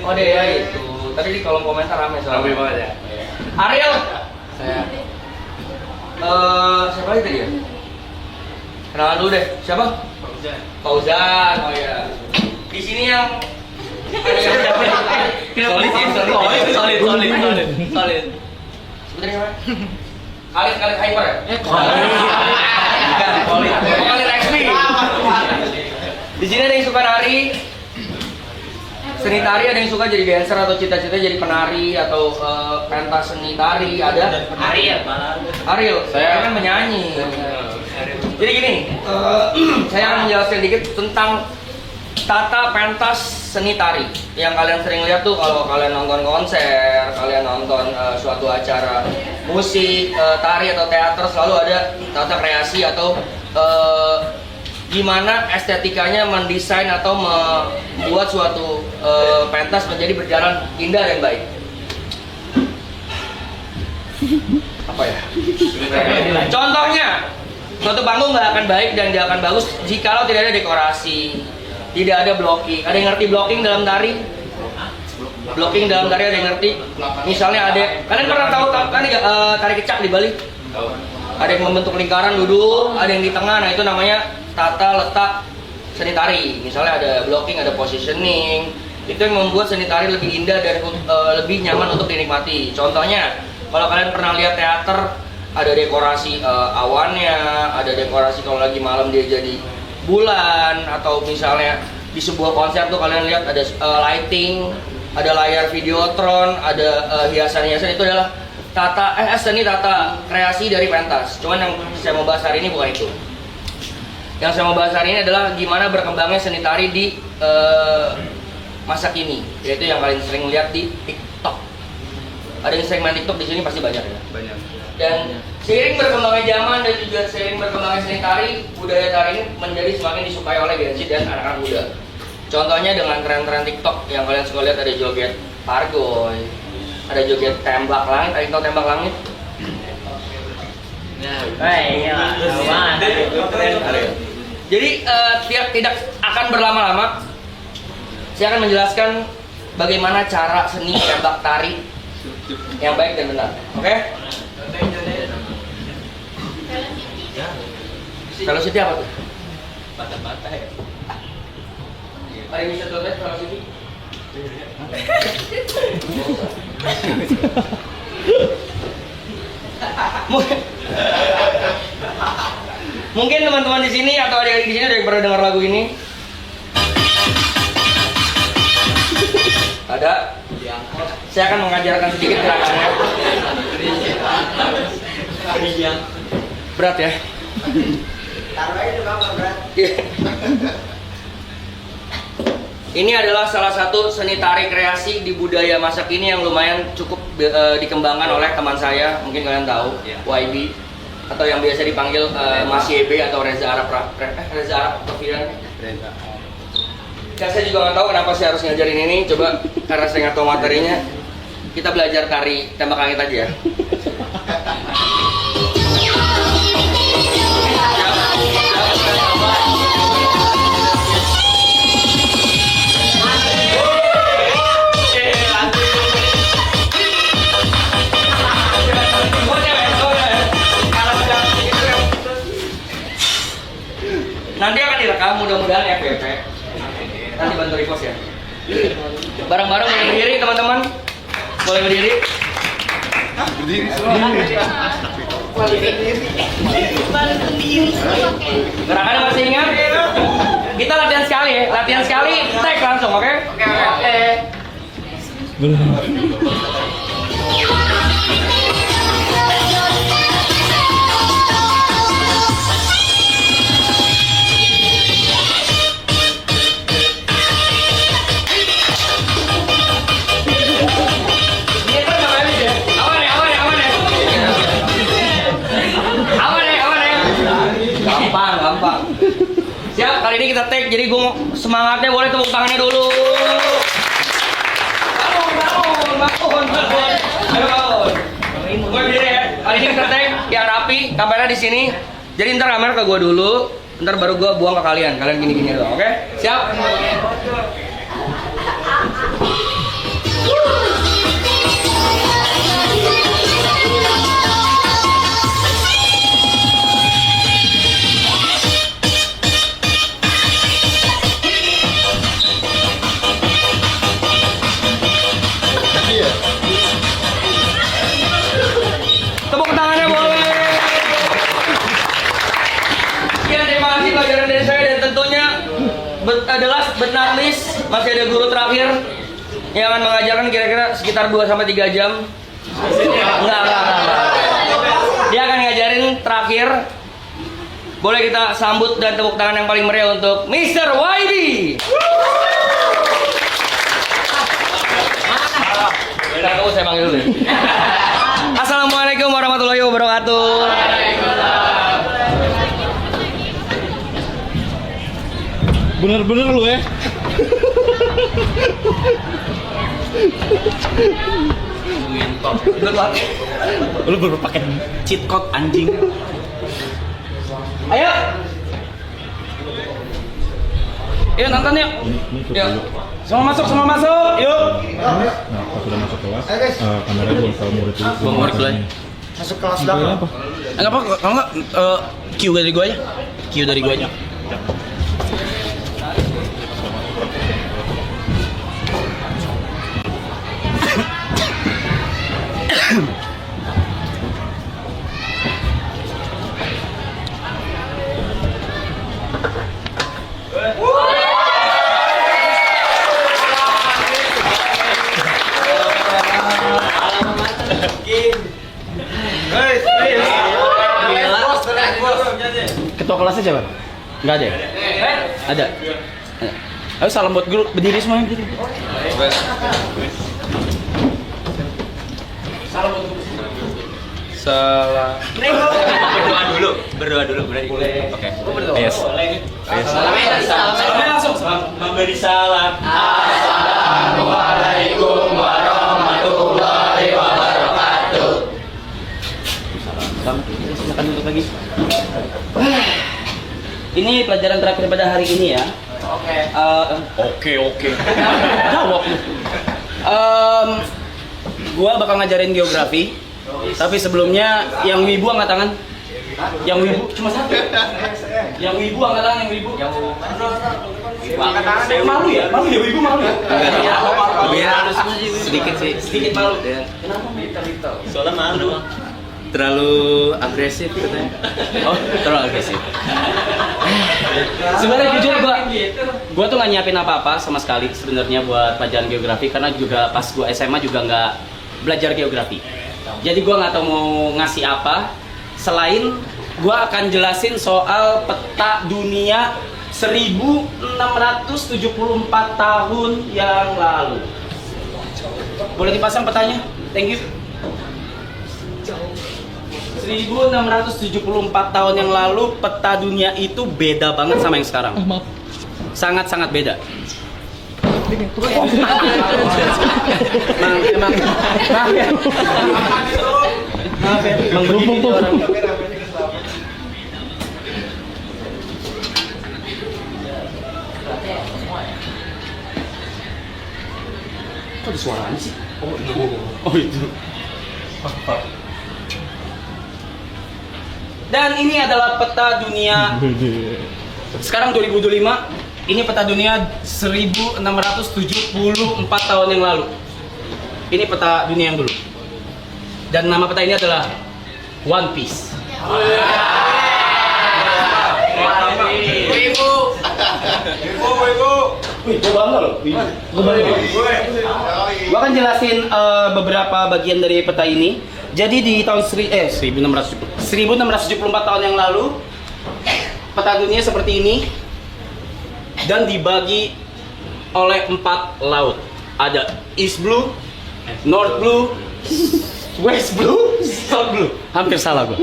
Oh dia itu. Tadi di kolom komentar rame soalnya. Rame banget ya. Ariel. Saya. Siapa lagi tadi ya? Kenalan dulu deh. Siapa? Fauzan. Oh iya. Di sini yang solid. Sebenarnya apa? Khalid Hyper ya? Khalid XP. Di sini ada yang suka nari, seni tari, ada yang suka jadi dancer atau cita-cita jadi penari atau pentas seni tari, ada. Ariel, saya kan menyanyi. Jadi gini, saya akan menjelaskan sedikit tentang tata pentas seni tari. Yang kalian sering lihat tuh kalau kalian nonton konser, kalian nonton suatu acara musik, tari atau teater, selalu ada tata kreasi atau gimana estetikanya mendesain atau membuat suatu pentas menjadi berjalan indah dan baik. Apa ya? Contohnya, suatu panggung nggak akan baik dan tidak akan bagus jikalau tidak ada dekorasi, tidak ada blocking. Ada yang ngerti blocking dalam tari? Blocking dalam tari ada yang ngerti? Misalnya kalian pernah tahu kan tari kecak di Bali? Ada yang membentuk lingkaran duduk, ada yang di tengah. Nah itu namanya tata letak seni tari. Misalnya ada blocking, ada positioning. Itu yang membuat seni tari lebih indah dan lebih nyaman untuk dinikmati. Contohnya, kalau kalian pernah lihat teater, ada dekorasi awannya, ada dekorasi kalau lagi malam dia jadi bulan, atau misalnya di sebuah konser tuh kalian lihat ada lighting, ada layar videotron, ada hiasan-hiasan. Itu adalah seni tata kreasi dari pentas. Cuman yang saya mau bahas hari ini bukan itu. Yang saya mau bahas hari ini adalah gimana berkembangnya seni tari di masa kini, yaitu yang kalian sering lihat di TikTok. Ada yang sering main TikTok di sini pasti banyak ya. Banyak. Dan seiring berkembangnya zaman dan juga seiring berkembangnya seni tari, budaya tari ini menjadi semakin disukai oleh Gen Z dan anak-anak muda. Contohnya dengan tren-tren TikTok yang kalian suka lihat, ada joget pargoy, ada joget tembak langit. Ada yang tahu tembak langit? Jadi tidak akan berlama-lama, saya akan menjelaskan bagaimana cara seni tembak tari yang baik dan benar. Oke? Velocity apa tuh? Bata-bata ya. Paling bisa tuh tes velocity. Mungkin teman-teman di sini atau adik-adik di sini ada yang pernah dengar lagu ini? Ada? Saya akan mengajarkan sedikit gerakannya. Berat ya? Ini adalah salah satu seni tari kreasi di budaya masa kini yang lumayan cukup dikembangkan oleh teman saya, mungkin kalian tahu, YB, atau yang biasa dipanggil Mas YB atau Reza Arab atau Fidan. Saya juga nggak tahu kenapa saya harus ngajarin ini, coba karena saya nggak tahu materinya. Kita belajar tari tembak langit aja ya. Nanti akan direkam, mudah-mudahan FYP. Nanti bantu repost ya. Bareng-bareng boleh berdiri teman-teman. Boleh berdiri. Gerakannya masih ingat? Kita latihan sekali ya. Latihan sekali, tag langsung, oke? Oke. Gampang. Siap, kali ini kita take, jadi gue mau semangatnya boleh tepuk tangannya dulu. Bangun. Gue berdiri ya. Kali ini kita take yang rapi, kamera di sini. Jadi ntar kamera ke gue dulu, ntar baru gue buang ke kalian. Kalian gini-gini doang, oke? Siap? Tepuk tangannya boleh. Sekian, terima kasih pelajaran dari saya dan tentunya adalah benar list masih ada guru terakhir yang akan mengajarkan kira-kira sekitar 2-3 jam. Enggak. Dia akan ngajarin terakhir. Boleh kita sambut dan tepuk tangan yang paling meriah untuk Mr. YB. Saya panggil dulu. Assalamualaikum warahmatullahi wabarakatuh. Bener-bener lu ya. Lu baru pakai cheat code anjing. Ayo. Yuk nonton yuk. Yuk. Semua masuk. Yuk. Nah, pas sudah masuk kelas, kamera buang ke murid dulu. Buang murid dulu. Masuk kelas belakang. Enggak apa, kalau enggak Q dari gua aja. Q dari gua aja. Ketua kelasnya siapa? Nggak ada. Ada. Ayo salam buat guru, berdiri semuanya berdiri. Salam buat guru. Salam. Berdoa dulu, berarti. Oke. Yes. Salamnya langsung. Memberi salam. Assalamualaikum warahmatullahi wabarakatuh. Silakan duduk lagi. Ini pelajaran terakhir pada hari ini ya. Oke. Jawab lu. Gua bakal ngajarin geografi. Tapi sebelumnya yang wibu angkat tangan. Yang wibu cuma satu. Yang wibu angkat tangan, yang wibu. Angkat tangan. Malu ya wibu malu ya. Biar sedikit sih. Sedikit malu. Kenapa minta? Soalnya malu. Terlalu agresif katanya. Oh, terlalu agresif. Sebenarnya jujur gua tuh nggak nyiapin apa-apa sama sekali sebenarnya buat pelajaran geografi karena juga pas gua SMA juga nggak belajar geografi. Jadi gua nggak tahu mau ngasih apa selain gua akan jelasin soal peta dunia 1674 tahun yang lalu. Boleh dipasang petanya? Thank you. 1674 tahun yang lalu peta dunia itu beda banget sama yang sekarang. Sangat-sangat beda. Maaf ya. Emang begini orang. Kok ada suaranya sih? Oh itu. Dan ini adalah peta dunia sekarang 2025. Ini peta dunia 1674 tahun yang lalu. Ini peta dunia yang dulu. Dan nama peta ini adalah One Piece. Gua akan jelasin beberapa bagian dari peta ini. Jadi di tahun 1674 tahun yang lalu peta dunia seperti ini dan dibagi oleh 4 laut. Ada East Blue, North Blue, West Blue, South Blue. Hampir salah gua.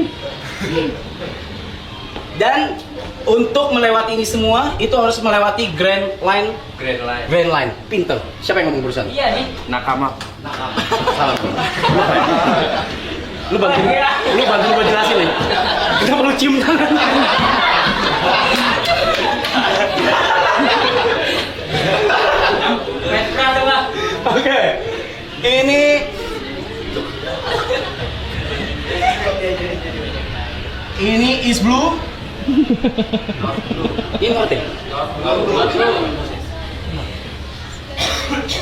Dan untuk melewati ini semua itu harus melewati Grand Line. Pinter. Siapa yang ngomong barusan? Iya nih. Nakama. Salah. Lu bantu gua jelasin nih. Kita perlu cium tangan. Oke. Ini East Blue. Ini North ya?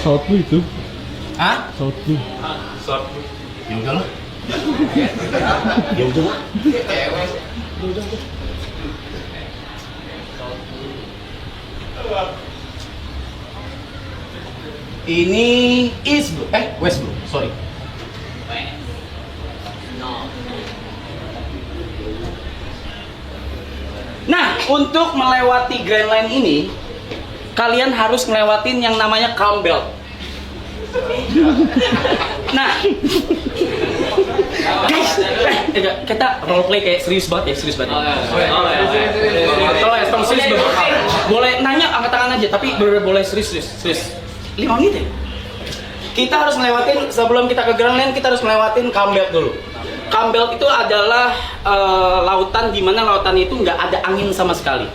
South Blue itu. Hah? South Blue. Ya udah lah. Ya udah lah. Ini East Blue, West Blue, sorry. Nah, untuk melewati Grand Line ini, kalian harus melewatin yang namanya Calm Belt. Nah, guys, kita role play kayak serius banget ya, serius banget. Kalau serius banget. Boleh nanya angkat tangan aja, tapi boleh serius. 5 menit ya. Kita harus melewatin sebelum kita ke Grand Line, kita harus melewatin Calm Belt dulu. Calm Belt itu adalah lautan di mana lautan itu nggak ada angin sama sekali.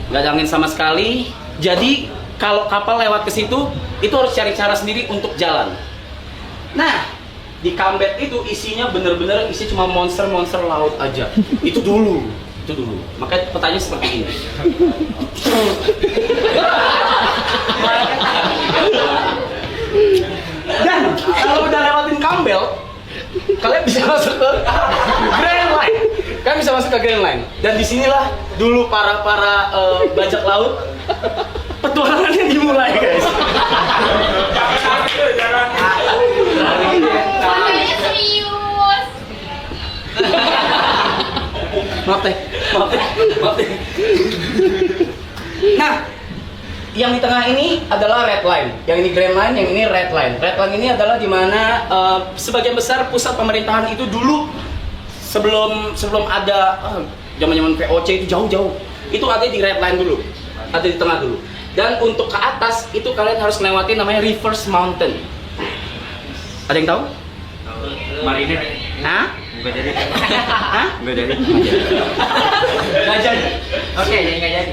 Nggak ada angin sama sekali. Jadi kalau kapal lewat ke situ, itu harus cari cara sendiri untuk jalan. Nah, di Calm Belt itu isinya bener-bener isi cuma monster-monster laut aja. Itu dulu. Makanya pertanyaan seperti ini. Dan kalau udah lewatin Calm Belt, kalian bisa masuk ke Grand Line. Kalian bisa masuk ke Grand Line. Dan disinilah dulu para bajak laut petualangannya dimulai, guys. Kayaknya serius. Maaf teh, Maaf deh. Nah, yang di tengah ini adalah red line, yang ini green line, yang ini red line. Red line ini adalah di mana sebagian besar pusat pemerintahan itu dulu sebelum ada zaman-zaman VOC itu jauh-jauh. Itu ada di red line dulu, ada di tengah dulu. Dan untuk ke atas itu kalian harus melewati namanya Reverse Mountain. Ada yang tahu? Marinir. Hah? Enggak jadi. Hah? Enggak jadi. Nggak jadi. Oke, jadi enggak jadi.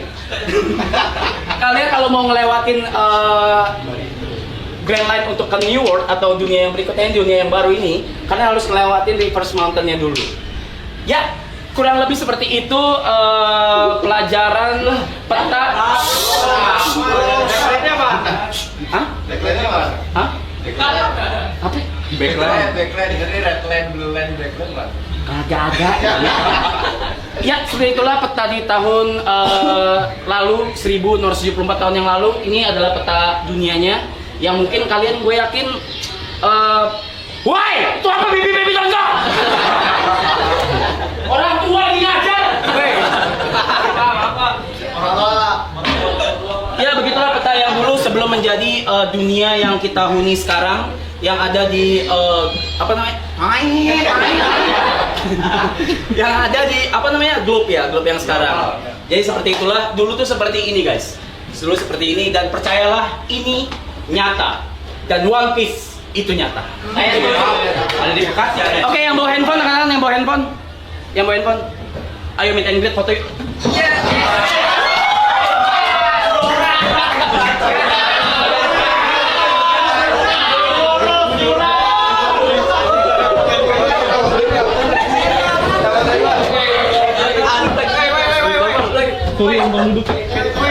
Kalian kalau mau ngelewatin Grand Line untuk ke New World atau dunia yang berikutnya, dunia yang baru ini, kalian harus ngelewatin Reverse Mountain-nya dulu. Ya, kurang lebih seperti itu pelajaran peta. Backline-nya apa? Hah? Backline-nya apa? Hah? Apa? Backline, jadi red line, blue line, backline apa? Kagak ada. Ya, seperti itulah peta di tahun lalu, 1974 tahun yang lalu. Ini adalah peta dunianya yang mungkin kalian, gue yakin, why? Itu apa baby tangga? Orang tua lagi ngajar. Ya, begitulah peta yang dulu sebelum menjadi dunia yang kita huni sekarang, yang ada di apa namanya? Yang ada di apa namanya? Globe ya, globe yang sekarang. Jadi seperti itulah, dulu tuh seperti ini guys. Dulu seperti ini, dan percayalah ini nyata. Dan One Piece itu nyata. Ada di Bekasi ya. Oke, yang bawa handphone, kan? Yang bawa handphone. Yang bawa handphone. Ayo meet and greet foto yuk. Sorry, yang bang duduk.